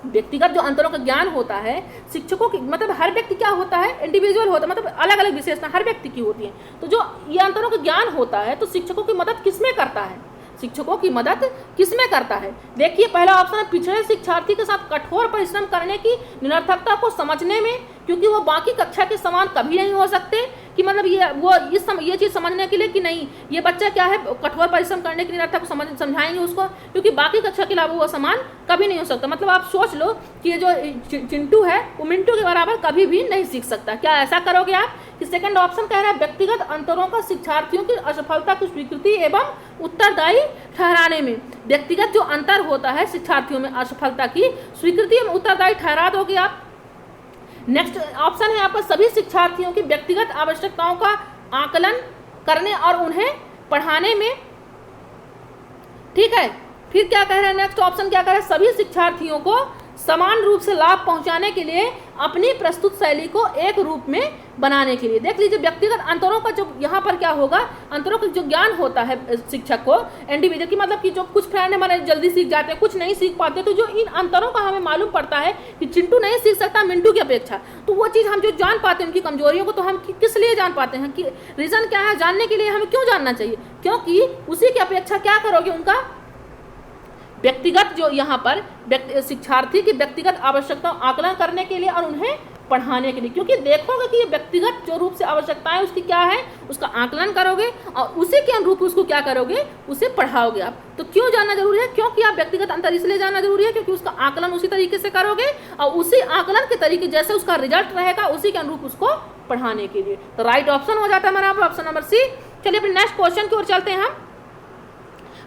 व्यक्तिगत जो अंतरों का ज्ञान होता है शिक्षकों की, मतलब हर व्यक्ति क्या होता है, इंडिविजुअल होता है, मतलब अलग अलग विशेषता हर व्यक्ति की होती है। तो जो ये अंतरों का ज्ञान होता है तो शिक्षकों की मदद किसमें करता है? शिक्षकों की मदद किसमें करता है? देखिए पहला ऑप्शन, पिछड़े शिक्षार्थी के साथ कठोर परिश्रम करने की निरर्थकता को समझने में, क्योंकि वो बाकी कक्षा के समान कभी नहीं हो सकते। कि मतलब ये चीज़ समझने के लिए कि नहीं, ये बच्चा क्या है, कठोर परिश्रम करने की निरर्थक को समझाएंगे उसको, क्योंकि बाकी कक्षा के अलावा वो समान कभी नहीं हो सकता। मतलब आप सोच लो कि ये जो चिंटू है वो मिंटू के बराबर कभी भी नहीं सीख सकता। क्या ऐसा करोगे आप? कि सेकंड ऑप्शन कह रहा है व्यक्तिगत अंतरों का शिक्षार्थियों की असफलता की स्वीकृति एवं उत्तरदायी ठहराने में। व्यक्तिगत जो अंतर होता है शिक्षार्थियों में असफलता की स्वीकृति एवं उत्तरदायी ठहरा दोगे आप। नेक्स्ट ऑप्शन है आपका सभी शिक्षार्थियों की व्यक्तिगत आवश्यकताओं का आकलन करने और उन्हें पढ़ाने में। ठीक है, फिर क्या कह रहे हैं नेक्स्ट ऑप्शन, क्या कह रहे हैं सभी शिक्षार्थियों को समान रूप से लाभ पहुंचाने के लिए अपनी प्रस्तुत शैली को एक रूप में बनाने के लिए। देख लीजिए व्यक्तिगत अंतरों का जो यहाँ पर क्या होगा, अंतरों का जो ज्ञान होता है शिक्षक को इंडिविजुअल की, मतलब कि जो कुछ फ्रेंड हमारे जल्दी सीख जाते हैं, कुछ नहीं सीख पाते, तो जो इन अंतरों का हमें मालूम पड़ता है कि चिंटू नहीं सीख सकता मिंटू की अपेक्षा, तो वो चीज़ हम जो जान पाते हैं उनकी कमजोरियों को, तो हम किस लिए जान पाते हैं कि रीज़न क्या है, जानने के लिए हमें क्यों जानना चाहिए, क्योंकि उसी की अपेक्षा क्या करोगे, उनका व्यक्तिगत जो यहाँ पर शिक्षार्थी की व्यक्तिगत आवश्यकताओं आकलन करने के लिए और उन्हें पढ़ाने के लिए, क्योंकि देखोगे कि ये व्यक्तिगत जो रूप से आवश्यकताएं उसकी क्या है, उसका आकलन करोगे और उसी के अनुरूप उसको क्या करोगे, उसे पढ़ाओगे आप। तो क्यों जानना जरूरी है? क्योंकि आप व्यक्तिगत अंतर इसलिए जानना जरूरी है क्योंकि उसका आकलन उसी तरीके से करोगे और उसी आकलन के तरीके जैसे उसका रिजल्ट रहेगा उसी के अनुरूप उसको पढ़ाने के लिए। तो राइट ऑप्शन हो जाता है हमारा ऑप्शन नंबर सी। चलिए अपने नेक्स्ट क्वेश्चन की ओर चलते हैं हम।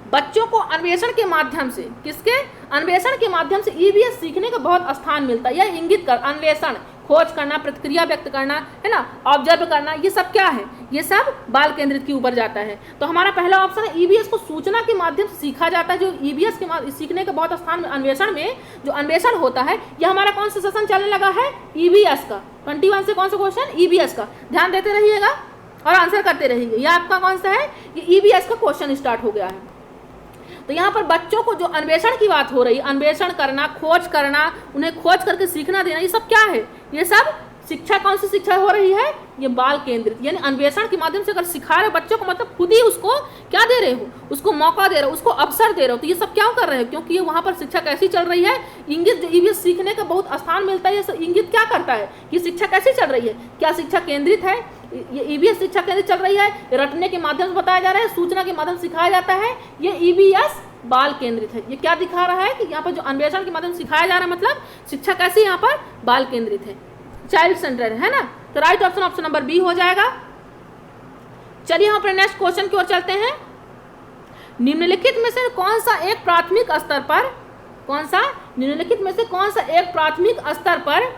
बच्चों को अन्वेषण के माध्यम से, किसके अन्वेषण के माध्यम से ईवीएस सीखने का बहुत स्थान मिलता है। यह इंगित कर अन्वेषण खोज करना, प्रतिक्रिया व्यक्त करना, है ना, ऑब्जर्व करना, ये सब क्या है, ये सब बाल केंद्रित के ऊपर जाता है। तो हमारा पहला ऑप्शन है ईबीएस को सूचना के माध्यम से सीखा जाता है। जो ईबीएस के सीखने के बहुत स्थान में अन्वेषण में जो अन्वेषण होता है, यह हमारा कौन सा सेशन चलने लगा है, ईबीएस का। 21 से कौन सा क्वेश्चन, ईबीएस का। ध्यान देते रहिएगा और आंसर करते रहिए। यह आपका कौन सा है, ये ईबीएस का क्वेश्चन स्टार्ट हो गया है। तो यहाँ पर बच्चों को जो अन्वेषण की बात हो रही है, अन्वेषण करना, खोज करना, उन्हें खोज करके सीखना देना, ये सब क्या है, ये सब शिक्षा, कौन सी शिक्षा हो रही है, ये बाल केंद्रित, यानी अन्वेषण के माध्यम से अगर सिखा रहे हो बच्चों को, मतलब खुद ही उसको क्या दे रहे हो, उसको मौका दे रहे हो, उसको अवसर दे रहे हो। तो ये सब क्या कर रहे हो, क्योंकि ये वहाँ पर शिक्षा कैसी चल रही है, इंगित, जो ईबीएस सीखने का बहुत स्थान मिलता है, ये इंगित क्या करता है कि शिक्षा कैसी चल रही है, क्या शिक्षा केंद्रित है, ये ईबीएस शिक्षा केंद्रित चल रही है, रटने के माध्यम से बताया जा रहा है, सूचना के माध्यम से सिखाया जाता है, ये ईबीएस बाल केंद्रित है। ये क्या दिखा रहा है कि यहाँ पर जो अन्वेषण के माध्यम से सिखाया जा रहा है, मतलब शिक्षा कैसी यहाँ पर बाल केंद्रित है, चाइल्ड सेंटर्ड है ना। तो right option option number B हो जाएगा। चलिए हम अपने नेक्स्ट क्वेश्चन की ओर चलते हैं। निम्नलिखित में से कौन सा एक प्राथमिक स्तर पर, कौन सा निम्नलिखित में से कौन सा एक प्राथमिक स्तर पर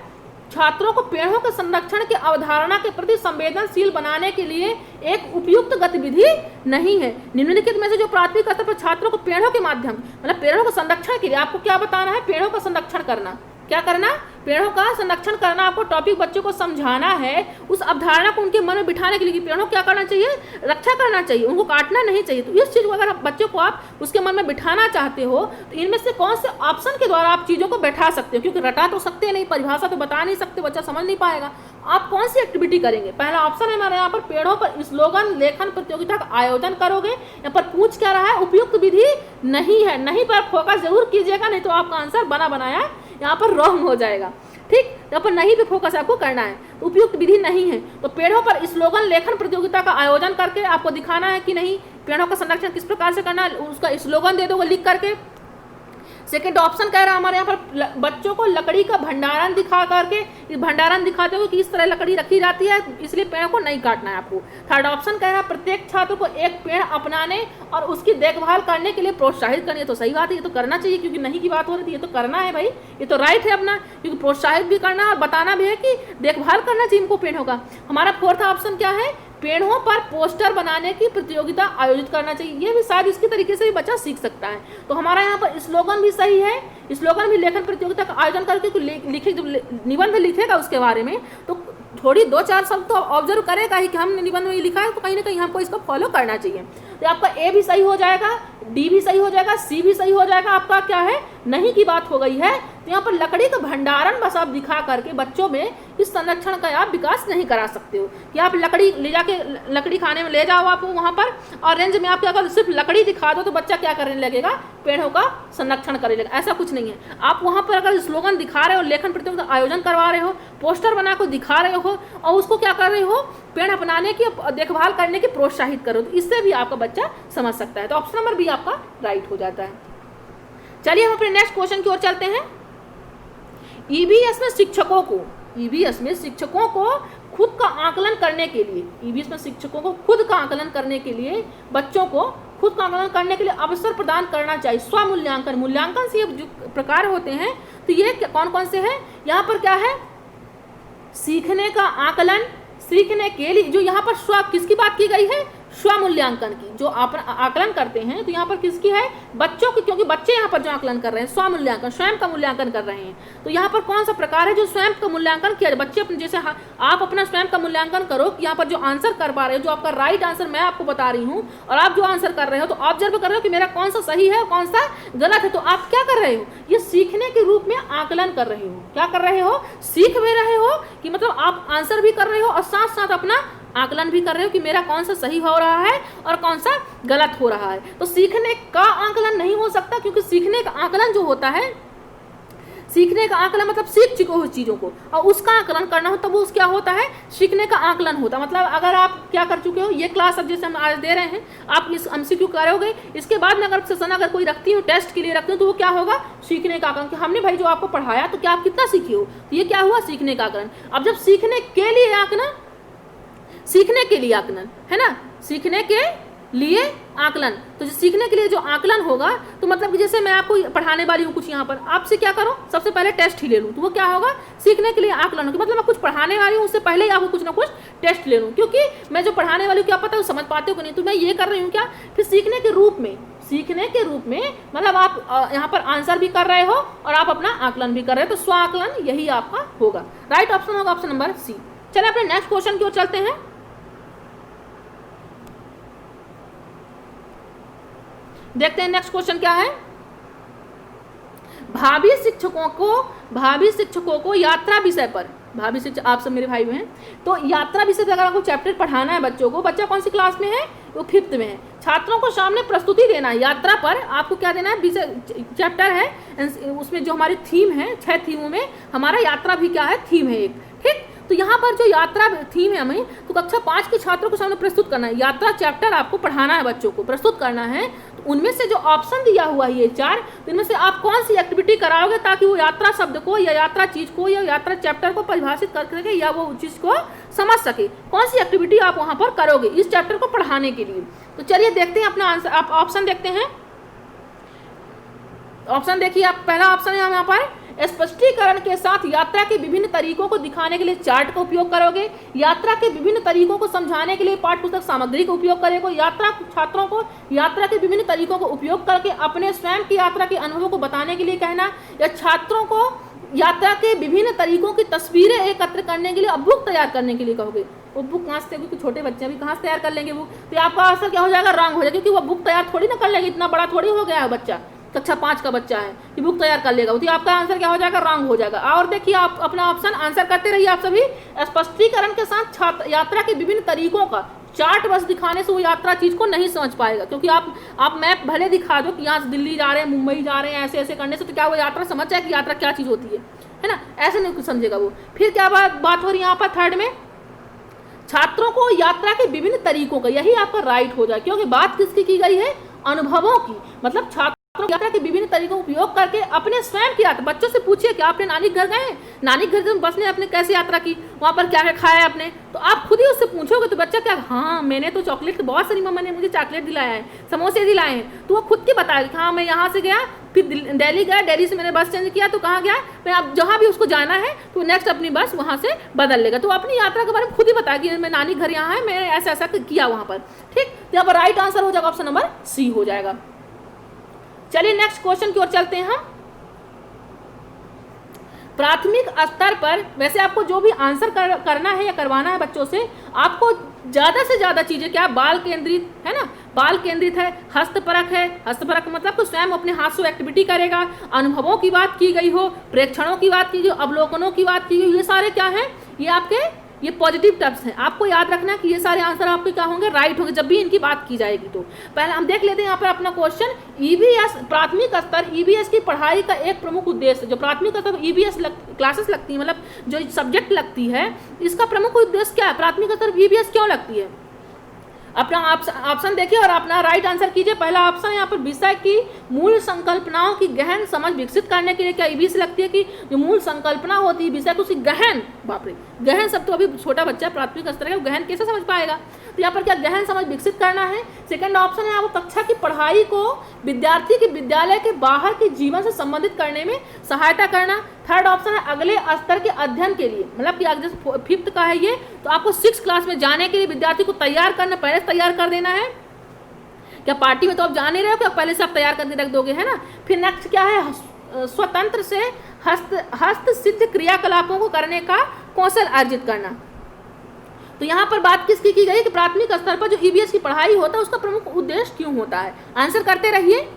छात्रों को पेड़ों के संरक्षण की अवधारणा के प्रति संवेदनशील बनाने के लिए एक उपयुक्त गतिविधि नहीं है। निम्नलिखित में से जो प्राथमिक स्तर पर छात्रों को पेड़ों के माध्यम, मतलब पेड़ों के संरक्षण के लिए आपको क्या बताना है, पेड़ों का संरक्षण करना, क्या करना, पेड़ों का संरक्षण करना, आपको टॉपिक बच्चों को समझाना है, उस अवधारणा को उनके मन में बिठाने के लिए कि पेड़ों क्या करना चाहिए, रक्षा करना चाहिए, उनको काटना नहीं चाहिए। तो इस चीज़ को अगर बच्चों को आप उसके मन में बिठाना चाहते हो तो इनमें से कौन से ऑप्शन के द्वारा आप चीज़ों को बैठा सकते हो, क्योंकि रटा तो सकते नहीं, परिभाषा तो बता नहीं सकते, बच्चा समझ नहीं पाएगा। आप कौन सी एक्टिविटी करेंगे, पहला ऑप्शन है हमारे यहाँ पर पेड़ों पर स्लोगन लेखन प्रतियोगिता का आयोजन करोगे। यहाँ पर पूछ क्या रहा है, उपयुक्त विधि नहीं है, नहीं पर फोकस जरूर कीजिएगा, नहीं तो आपका आंसर बना बनाया यहाँ पर रॉन्ग हो जाएगा। ठीक, यहाँ पर नहीं पे फोकस आपको करना है, तो उपयुक्त विधि नहीं है। तो पेड़ों पर स्लोगन लेखन प्रतियोगिता का आयोजन करके आपको दिखाना है कि नहीं पेड़ों का संरक्षण किस प्रकार से करना है, उसका स्लोगन दे दोगे लिख करके। सेकेंड ऑप्शन कह रहा है हमारे यहाँ पर बच्चों को लकड़ी का भंडारण दिखा करके, भंडारण दिखाते हो कि इस तरह लकड़ी रखी जाती है, इसलिए पेड़ को नहीं काटना है आपको। थर्ड ऑप्शन कह रहा है प्रत्येक छात्र को एक पेड़ अपनाने और उसकी देखभाल करने के लिए प्रोत्साहित करनी है। तो सही बात है, ये तो करना चाहिए, क्योंकि नहीं की बात हो रही थी, ये तो करना है भाई, ये तो राइट है अपना, क्योंकि प्रोत्साहित भी करना और बताना भी है कि देखभाल करना चाहिए इनको पेड़ों का। हमारा फोर्थ ऑप्शन क्या है, पेड़ों पर पोस्टर बनाने की प्रतियोगिता आयोजित करना चाहिए। ये भी शायद इसके तरीके से भी बच्चा सीख सकता है। तो हमारा यहाँ पर स्लोगन भी सही है, स्लोगन भी लेखन प्रतियोगिता का आयोजन करके लिखे, जब निबंध लिखेगा उसके बारे में तो थोड़ी 2-4 शब्द तो ऑब्जर्व करेगा ही कि हमने निबंध में लिखा है, तो कहीं ना कहीं हमको इसको फॉलो करना चाहिए। तो आपका ए भी सही हो जाएगा, डी भी सही हो जाएगा, सी भी सही हो जाएगा। आपका क्या है, नहीं की बात हो गई है। तो यहाँ पर लकड़ी का भंडारण बस आप दिखा करके बच्चों में इस संरक्षण का आप विकास नहीं करा सकते हो कि आप लकड़ी ले जाके लकड़ी खाने में ले जाओ आप वहाँ पर, और रेंज में आप अगर सिर्फ लकड़ी दिखा दो तो बच्चा क्या करने लगेगा, पेड़ों का संरक्षण करने लगेगा। ऐसा कुछ नहीं है। आप वहाँ पर अगर स्लोगन दिखा रहे हो, लेखन प्रतियोगिता आयोजन करवा रहे हो, पोस्टर बना कर दिखा रहे हो और उसको क्या कर रहे हो, पेड़ अपनाने की, देखभाल करने की प्रोत्साहित करो, तो इससे भी आपका बच्चा समझ सकता है। तो ऑप्शन नंबर बी आपका राइट हो जाता है। चलिए हम अपने नेक्स्ट क्वेश्चन की ओर चलते हैं। ईबीएस में शिक्षकों को, ईबीएस में शिक्षकों को खुद का आकलन करने के लिए, ईबीएस में शिक्षकों को खुद का आकलन करने के लिए, बच्चों को खुद का आकलन करने के लिए अवसर प्रदान करना चाहिए। स्वमूल्यांकन, मूल्यांकन से जो प्रकार होते हैं तो ये कौन कौन से हैं, यहाँ पर क्या है, सीखने का आकलन, सीखने के लिए, जो यहाँ पर स्व किसकी बात की गई है, स्वमूल्यांकन की, जो आप आकलन करते हैं तो यहाँ पर किसकी है, बच्चों की, क्योंकि बच्चे यहाँ पर जो आकलन कर रहे हैं स्वमूल्यांकन, स्वयं का मूल्यांकन कर रहे हैं। तो यहाँ पर कौन सा प्रकार है जो स्वयं का मूल्यांकन किया, बच्चे अपने, जैसे आप अपना स्वयं का मूल्यांकन करो कि यहाँ पर जो आंसर कर पा रहे हो, जो आपका राइट आंसर मैं आपको बता रही हूँ और आप जो आंसर कर रहे हो तो ऑब्जर्व कर रहे हो कि मेरा कौन सा सही है और कौन सा गलत है। तो आप क्या कर रहे हो, ये सीखने के रूप में आकलन कर रहे हो। क्या कर रहे हो, सीख भी रहे हो कि मतलब आप आंसर भी कर रहे हो और साथ साथ अपना आकलन भी कर रहे हो कि मेरा कौन सा सही हो रहा है और कौन सा गलत हो रहा है। तो सीखने का आकलन नहीं हो सकता, क्योंकि सीखने का आकलन जो होता है, सीखने का आकलन मतलब सीख चुके हो चीज़ों को और उसका आकलन करना हो तब वो क्या होता है, सीखने का आकलन होता है। मतलब अगर आप क्या कर चुके हो, ये क्लास अब जैसे हम आज दे रहे हैं, आप इस एमसीक्यू करोगे, इसके बाद में अगर सेशन अगर कोई रखती हूँ, टेस्ट के लिए रखती हूँ, तो वो क्या होगा, सीखने का आकलन कि हमने भाई जो आपको पढ़ाया तो क्या आप कितना सीखे हो, तो ये क्या हुआ, सीखने का आकलन। अब जब सीखने के लिए आकलन, सीखने के लिए आकलन है ना, सीखने के लिए आकलन। तो सीखने के लिए जो आकलन होगा, तो मतलब कि जैसे मैं आपको पढ़ाने वाली हूँ कुछ यहाँ पर, आपसे क्या करो, सबसे पहले टेस्ट ही ले लूँ, तो वो क्या होगा, सीखने के लिए आकलन होगा। मतलब मैं कुछ पढ़ाने वाली हूँ, उससे पहले ही आपको कुछ ना कुछ टेस्ट ले लूँ, क्योंकि मैं जो पढ़ाने वाली हूँ क्या पता है समझ पाते हो कि नहीं, तो मैं ये कर रही हूँ क्या, फिर सीखने के रूप में मतलब आप यहाँ पर आंसर भी कर रहे हो और आप अपना आकलन भी कर रहे हो, तो स्व आकलन यही आपका होगा। राइट ऑप्शन होगा ऑप्शन नंबर सी। चलिए अपने नेक्स्ट क्वेश्चन की ओर चलते हैं। देखते हैं नेक्स्ट क्वेश्चन क्या है। भावी शिक्षकों को यात्रा विषय पर, भावी शिक्षक आप सब मेरे भाई हैं, तो यात्रा विषय पर अगर आपको चैप्टर पढ़ाना है बच्चों को, बच्चा कौन सी क्लास में है, वो 5th में है, छात्रों को सामने प्रस्तुति देना है यात्रा पर, आपको क्या देना है, विषय चैप्टर है, उसमें जो हमारी थीम है, 6 थीमों में हमारा यात्रा भी क्या है, थीम है एक, ठीक। तो यहाँ पर जो यात्रा थीम है हमें, तो कक्षा 5 के छात्रों को सामने प्रस्तुत करना है, यात्रा चैप्टर आपको पढ़ाना है, बच्चों को प्रस्तुत करना है। तो उनमें से जो ऑप्शन दिया हुआ है ये 4, तो इनमें से आप कौन सी एक्टिविटी कराओगे ताकि वो यात्रा शब्द को या यात्रा चीज को या यात्रा चैप्टर को परिभाषित कर सके या वो चीज को समझ सके, कौन सी एक्टिविटी आप वहां पर करोगे इस चैप्टर को पढ़ाने के लिए। तो चलिए देखते हैं अपना आंसर, आप ऑप्शन देखते हैं। ऑप्शन देखिए आप, पहला ऑप्शन है यहाँ पर, स्पष्टीकरण के साथ यात्रा के विभिन्न तरीकों को दिखाने के लिए चार्ट का उपयोग करोगे, यात्रा के विभिन्न तरीकों को समझाने के लिए पाठ्यपुस्तक सामग्री का उपयोग करोगे, छात्रों को यात्रा के विभिन्न तरीकों को उपयोग करके अपने स्वयं की यात्रा के अनुभवों को बताने के लिए कहना, या छात्रों को यात्रा के विभिन्न तरीकों की तस्वीरें एकत्र करने के लिए बुक तैयार करने के लिए कहोगे। वो बुक कहाँ से, क्योंकि छोटे बच्चे भी कहाँ से तैयार कर लेंगे बुक, तो आपका आंसर क्या हो जाएगा, रॉन्ग हो जाएगा, क्योंकि वो बुक तैयार थोड़ी ना कर लेंगे, इतना बड़ा थोड़ी हो गया है बच्चा, कक्षा 5 का बच्चा है कि बुक तैयार कर लेगा, तो आपका आंसर क्या हो जाएगा, रॉन्ग हो जाएगा। और देखिए आप अपना ऑप्शन आंसर करते रहिए आप सभी। स्पष्टीकरण के साथ यात्रा के विभिन्न तरीकों का चार्ट बस दिखाने से वो यात्रा चीज को नहीं समझ पाएगा, क्योंकि आप मैप भले दिखा दो कि यहाँ से दिल्ली जा रहे हैं, मुंबई जा रहे हैं, ऐसे ऐसे करने से तो क्या वो यात्रा समझ जाए कि यात्रा क्या चीज होती है ना, ऐसे नहीं कुछ समझेगा वो। फिर क्या बात हो रही है यहाँ पर थर्ड में, छात्रों को यात्रा के विभिन्न तरीकों का, यही आपका राइट हो जाए, क्योंकि बात किसकी की गई है, अनुभवों की। मतलब छात्रों यात्रा के विभिन्न तरीकों का उपयोग करके अपने स्वयं की यात्रा, बच्चों से पूछिए कि आपने नानी घर गए, नानी घर जब बस ने आपने कैसे यात्रा की, वहाँ पर क्या क्या खाया आपने, तो आप खुद ही उससे पूछोगे तो बच्चा क्या, हाँ मैंने तो चॉकलेट, बहुत सारी मम्मा ने मुझे चॉकलेट दिलाया है, समोसे दिलाए हैं, तो वो खुद की बताएगा, हाँ मैं यहाँ से गया, फिर दिल्ली गया, दिल्ली से मैंने बस चेंज किया, तो कहाँ गया मैं, अब जहाँ भी उसको जाना है तो नेक्स्ट अपनी बस वहाँ से बदल लेगा, तो अपनी यात्रा के बारे में खुद ही बताया कि मैं नानी घर यहाँ है, मैंने ऐसा ऐसा किया वहाँ पर, ठीक। तो यहाँ पर राइट आंसर हो जाएगा ऑप्शन नंबर सी हो जाएगा। चलिए नेक्स्ट क्वेश्चन की ओर चलते हैं हम। प्राथमिक स्तर पर वैसे आपको जो भी आंसर करना है या करवाना है बच्चों से, आपको ज्यादा से ज्यादा चीजें क्या, बाल केंद्रित है ना, बाल केंद्रित है, हस्तपरक है, हस्तपरक मतलब तो स्वयं अपने हाथ से एक्टिविटी करेगा, अनुभवों की बात की गई हो, प्रेक्षणों की बात की गई, अवलोकनों की बात की गई, ये सारे क्या हैं, ये आपके ये पॉजिटिव टर्म्स हैं। आपको याद रखना कि ये सारे आंसर आपके क्या होंगे, राइट होंगे जब भी इनकी बात की जाएगी। तो पहले हम देख लेते हैं यहाँ पर अपना क्वेश्चन, ईबीएस प्राथमिक स्तर, ईबीएस की पढ़ाई का एक प्रमुख उद्देश्य, जो प्राथमिक स्तर ईबीएस क्लासेस लगती है, मतलब जो सब्जेक्ट लगती है, इसका प्रमुख उद्देश्य क्या है, प्राथमिक स्तर ईबीएस क्यों लगती है। अपना ऑप्शन देखिए और अपना राइट आंसर कीजिए। पहला ऑप्शन यहाँ पर, विषय की मूल संकल्पनाओं की गहन समझ विकसित करने के लिए क्या ईबीएस लगती है, कि जो मूल संकल्पना होती है विषय को उसकी गहन, बाप रे गहन सब तो अभी छोटा बच्चा प्राथमिक स्तर का, गहन कैसे समझ पाएगा, तो यहाँ पर क्या गहन समझ विकसित करना है। सेकंड ऑप्शन है आपको कक्षा की पढ़ाई को विद्यार्थी के विद्यालय के बाहर के जीवन से संबंधित करने में सहायता करना। थर्ड ऑप्शन है अगले स्तर के अध्ययन के लिए, मतलब कि जैसे 5th का है ये, तो आपको 6th क्लास में जाने के लिए विद्यार्थी को तैयार करना, पहले से तैयार कर देना है। क्या पार्टी में तो आप जान ही रहे हो, क्या पहले से आप तैयार करके रख दोगे, है ना। फिर नेक्स्ट क्या है, स्वतंत्र से हस्त सिद्ध क्रियाकलापों को करने का कौशल अर्जित करना। तो यहाँ पर बात किसकी की गई कि प्राथमिक स्तर पर जो ईबीएस की पढ़ाई होता है उसका प्रमुख उद्देश्य क्यों होता है। आंसर करते रहिए,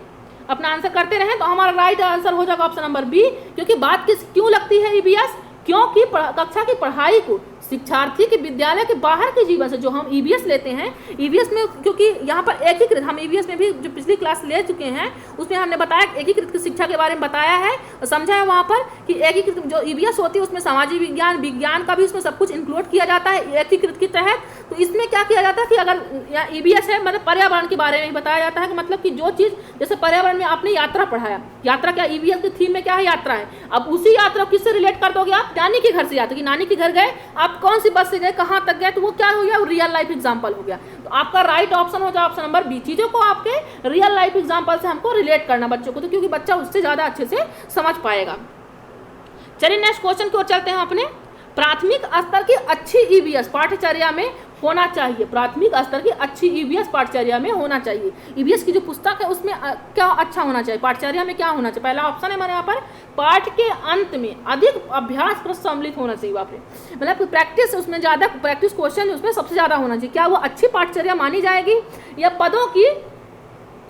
अपना आंसर करते रहें, तो हमारा राइट आंसर हो जाएगा ऑप्शन नंबर बी, क्योंकि बात किस क्यों लगती है ईबीएस, क्योंकि कक्षा की पढ़ाई को शिक्षार्थी के विद्यालय के बाहर के जीवन से, जो हम ईबीएस लेते हैं, ईबीएस में क्योंकि यहाँ पर एकीकृत, हम ईबीएस में भी जो पिछली क्लास ले चुके हैं उसमें हमने बताया एकीकृत की शिक्षा के बारे में बताया है और समझा है वहाँ पर कि एकीकृत जो ईबीएस होती है उसमें सामाजिक विज्ञान, विज्ञान का भी उसमें सब कुछ इंक्लूड किया जाता है एकीकृत के तहत। तो इसमें क्या किया जाता है कि अगर यहाँ ईबीएस है मतलब पर्यावरण के बारे में बताया जाता है, कि मतलब कि जो चीज़ जैसे पर्यावरण में आपने यात्रा पढ़ाया, यात्रा क्या ईबीएस की थीम में क्या है, यात्रा है। अब उसी यात्रा को किससे रिलेट कर दोगे आप, नानी के घर से यात्रा, कि नानी के घर गए, आप कौन सी बस से गए, कहाँ तक गए, तो वो क्या हो गया, वो रियल लाइफ एग्जाम्पल हो गया। तो आपका राइट ऑप्शन हो जाए ऑप्शन नंबर बी। चीज़ों को आपके रियल लाइफ एग्जाम्पल से हमको रिलेट करना बच्चों को, तो क्योंकि बच्चा उससे ज़्यादा अच्छे से समझ पाएगा। चलिए नेक्स्ट क्वेश्चन की ओर चलते हैं अपने। प्राथमिक स्तर की अच्छी ईवीएस पाठ्यचर्या में होना चाहिए। प्राथमिक स्तर की अच्छी ईवीएस पाठ्यचर्या में होना चाहिए। ईवीएस की जो पुस्तक है उसमें क्या अच्छा होना चाहिए, पाठ्यचर्या में क्या होना चाहिए? पहला ऑप्शन है हमारे यहाँ पर, पाठ के अंत में अधिक अभ्यास पर सम्मिलित होना चाहिए। बाप रे, मतलब प्रैक्टिस, उसमें ज़्यादा प्रैक्टिस क्वेश्चन उसमें सबसे ज़्यादा होना चाहिए। क्या वो अच्छी पाठ्यचर्या मानी जाएगी? या पदों की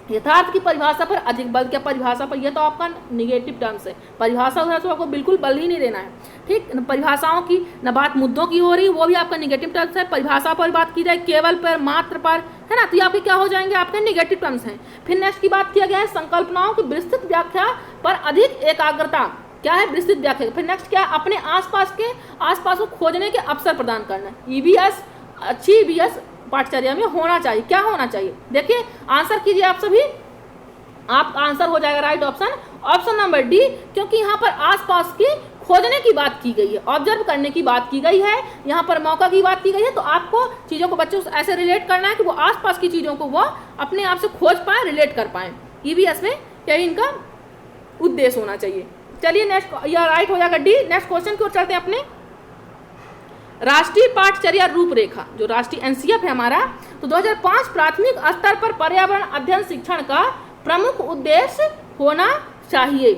यथार्थ की परिभाषा पर अधिक बल? क्या परिभाषा पर? यह तो आपका निगेटिव टर्म्स है, परिभाषा उधर तो आपको बिल्कुल बल ही नहीं देना है। ठीक, परिभाषाओं की न बात मुद्दों की हो रही, वो भी आपका निगेटिव टर्म्स है। परिभाषा पर बात की जाए, केवल पर, मात्र पर, है ना, तो ये आपके क्या हो जाएंगे? आपके निगेटिव टर्म्स हैं। फिर नेक्स्ट की बात किया गया है संकल्पनाओं की विस्तृत व्याख्या पर अधिक एकाग्रता। क्या है? विस्तृत व्याख्या। फिर नेक्स्ट क्या? अपने आसपास को खोजने के अवसर प्रदान करना। ईवीएस, अच्छी ईवीएस पाठ्यचर्या में होना चाहिए। क्या होना चाहिए? देखिए आंसर कीजिए आप सभी। आप आंसर हो जाएगा राइट ऑप्शन नंबर डी, क्योंकि यहाँ पर आसपास की खोजने की बात की गई है, ऑब्जर्व करने की बात की गई है, यहाँ पर मौका की बात की गई है। तो आपको चीज़ों को बच्चों से ऐसे रिलेट करना है कि वो आसपास की चीज़ों को वो अपने आप से खोज पाए, रिलेट कर पाए। ईवीएस में यही इनका उद्देश्य होना चाहिए। चलिए नेक्स्ट, यह राइट हो जाएगा डी। नेक्स्ट क्वेश्चन की ओर चलते हैं अपने। राष्ट्रीय पाठ्यचर्या रूपरेखा, जो राष्ट्रीय एनसीएफ है हमारा, तो 2005 प्राथमिक स्तर पर पर्यावरण अध्ययन शिक्षण का प्रमुख उद्देश्य होना चाहिए।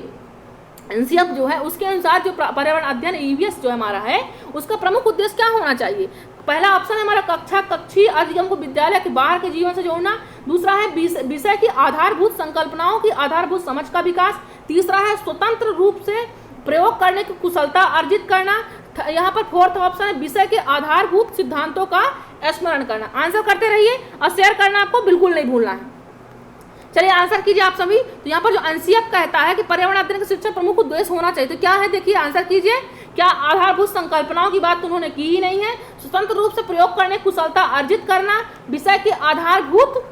एनसीएफ जो है उसके अनुसार जो पर्यावरण अध्ययन ईवीएस जो हमारा है उसका प्रमुख उद्देश्य क्या होना चाहिए? पहला ऑप्शन है हमारा कक्षीय अधिगम को विद्यालय के बाहर के जीवन से जोड़ना। दूसरा है विषय की आधारभूत संकल्पनाओं की आधारभूत समझ का विकास। तीसरा है स्वतंत्र रूप से प्रयोग करने की कुशलता अर्जित करना। यहाँ पर फोर्थ ऑप्शन है विषय के आधारभूत सिद्धांतों का स्मरण करना। आंसर करते रहिए और शेयर करना आपको बिल्कुल नहीं भूलना है। चलिए आंसर कीजिए आप सभी। तो यहाँ पर जो एनसीएफ कहता है कि पर्यावरण अध्ययन का शिक्षण प्रमुख उद्देश्य होना चाहिए, तो क्या है? देखिए आंसर कीजिए। क्या आधारभूत संकल्पनाओं की बात तो उन्होंने की ही नहीं है। स्वतंत्र रूप से प्रयोग करने कुशलता अर्जित करना, विषय के आधारभूत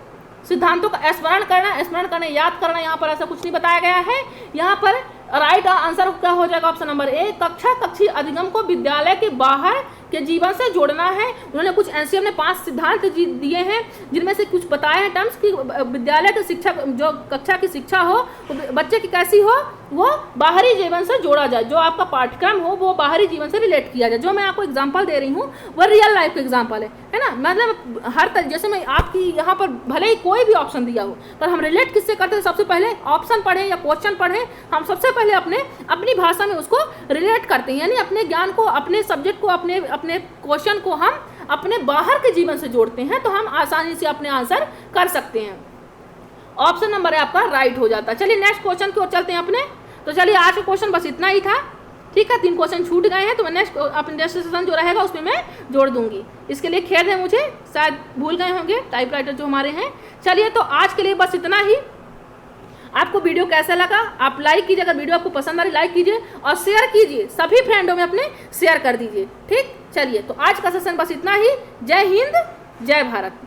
सिद्धांतों का स्मरण करना, याद करना, यहाँ पर ऐसा कुछ नहीं बताया गया है। यहाँ पर राइट आंसर क्या हो जाएगा? ऑप्शन नंबर ए, कक्षीय अधिगम को विद्यालय के बाहर के जीवन से जोड़ना है। उन्होंने कुछ एनसीएफ ने 5 सिद्धांत दिए हैं, जिनमें से कुछ बताए हैं टर्म्स कि विद्यालय की शिक्षा, जो कक्षा की शिक्षा हो बच्चे की कैसी हो, वो बाहरी जीवन से जोड़ा जाए। जो आपका पाठ्यक्रम हो वो बाहरी जीवन से रिलेट किया जाए। जो मैं आपको एग्जांपल दे रही हूँ वो रियल लाइफ का एग्जांपल है ना। मतलब हर तरह, जैसे मैं आपकी यहाँ पर भले ही कोई भी ऑप्शन दिया हो, पर हम रिलेट किससे करते हैं? सबसे पहले ऑप्शन पढ़ें या क्वेश्चन पढ़ें, हम सबसे पहले अपनी भाषा में उसको रिलेट करते हैं, यानी अपने ज्ञान को, अपने सब्जेक्ट को, अपने क्वेश्चन को हम अपने बाहर के जीवन से जोड़ते हैं, तो हम आसानी से अपने आंसर कर सकते हैं। ऑप्शन नंबर है आपका राइट हो जाता है। चलिए नेक्स्ट क्वेश्चन की ओर चलते हैं अपने। तो चलिए आज का क्वेश्चन बस इतना ही था। ठीक है, 3 क्वेश्चन छूट गए हैं, तो मैं नेक्स्ट अपने नेक्स्ट सेशन जो रहेगा उसमें मैं जोड़ दूंगी। इसके लिए खेद है मुझे, शायद भूल गए होंगे टाइपराइटर जो हमारे हैं। चलिए तो आज के लिए बस इतना ही। आपको वीडियो कैसा लगा आप लाइक कीजिए, अगर वीडियो आपको पसंद आ रही लाइक कीजिए और शेयर कीजिए, सभी फ्रेंडों में अपने शेयर कर दीजिए। ठीक, चलिए तो आज का सेशन बस इतना ही। जय हिंद, जय भारत।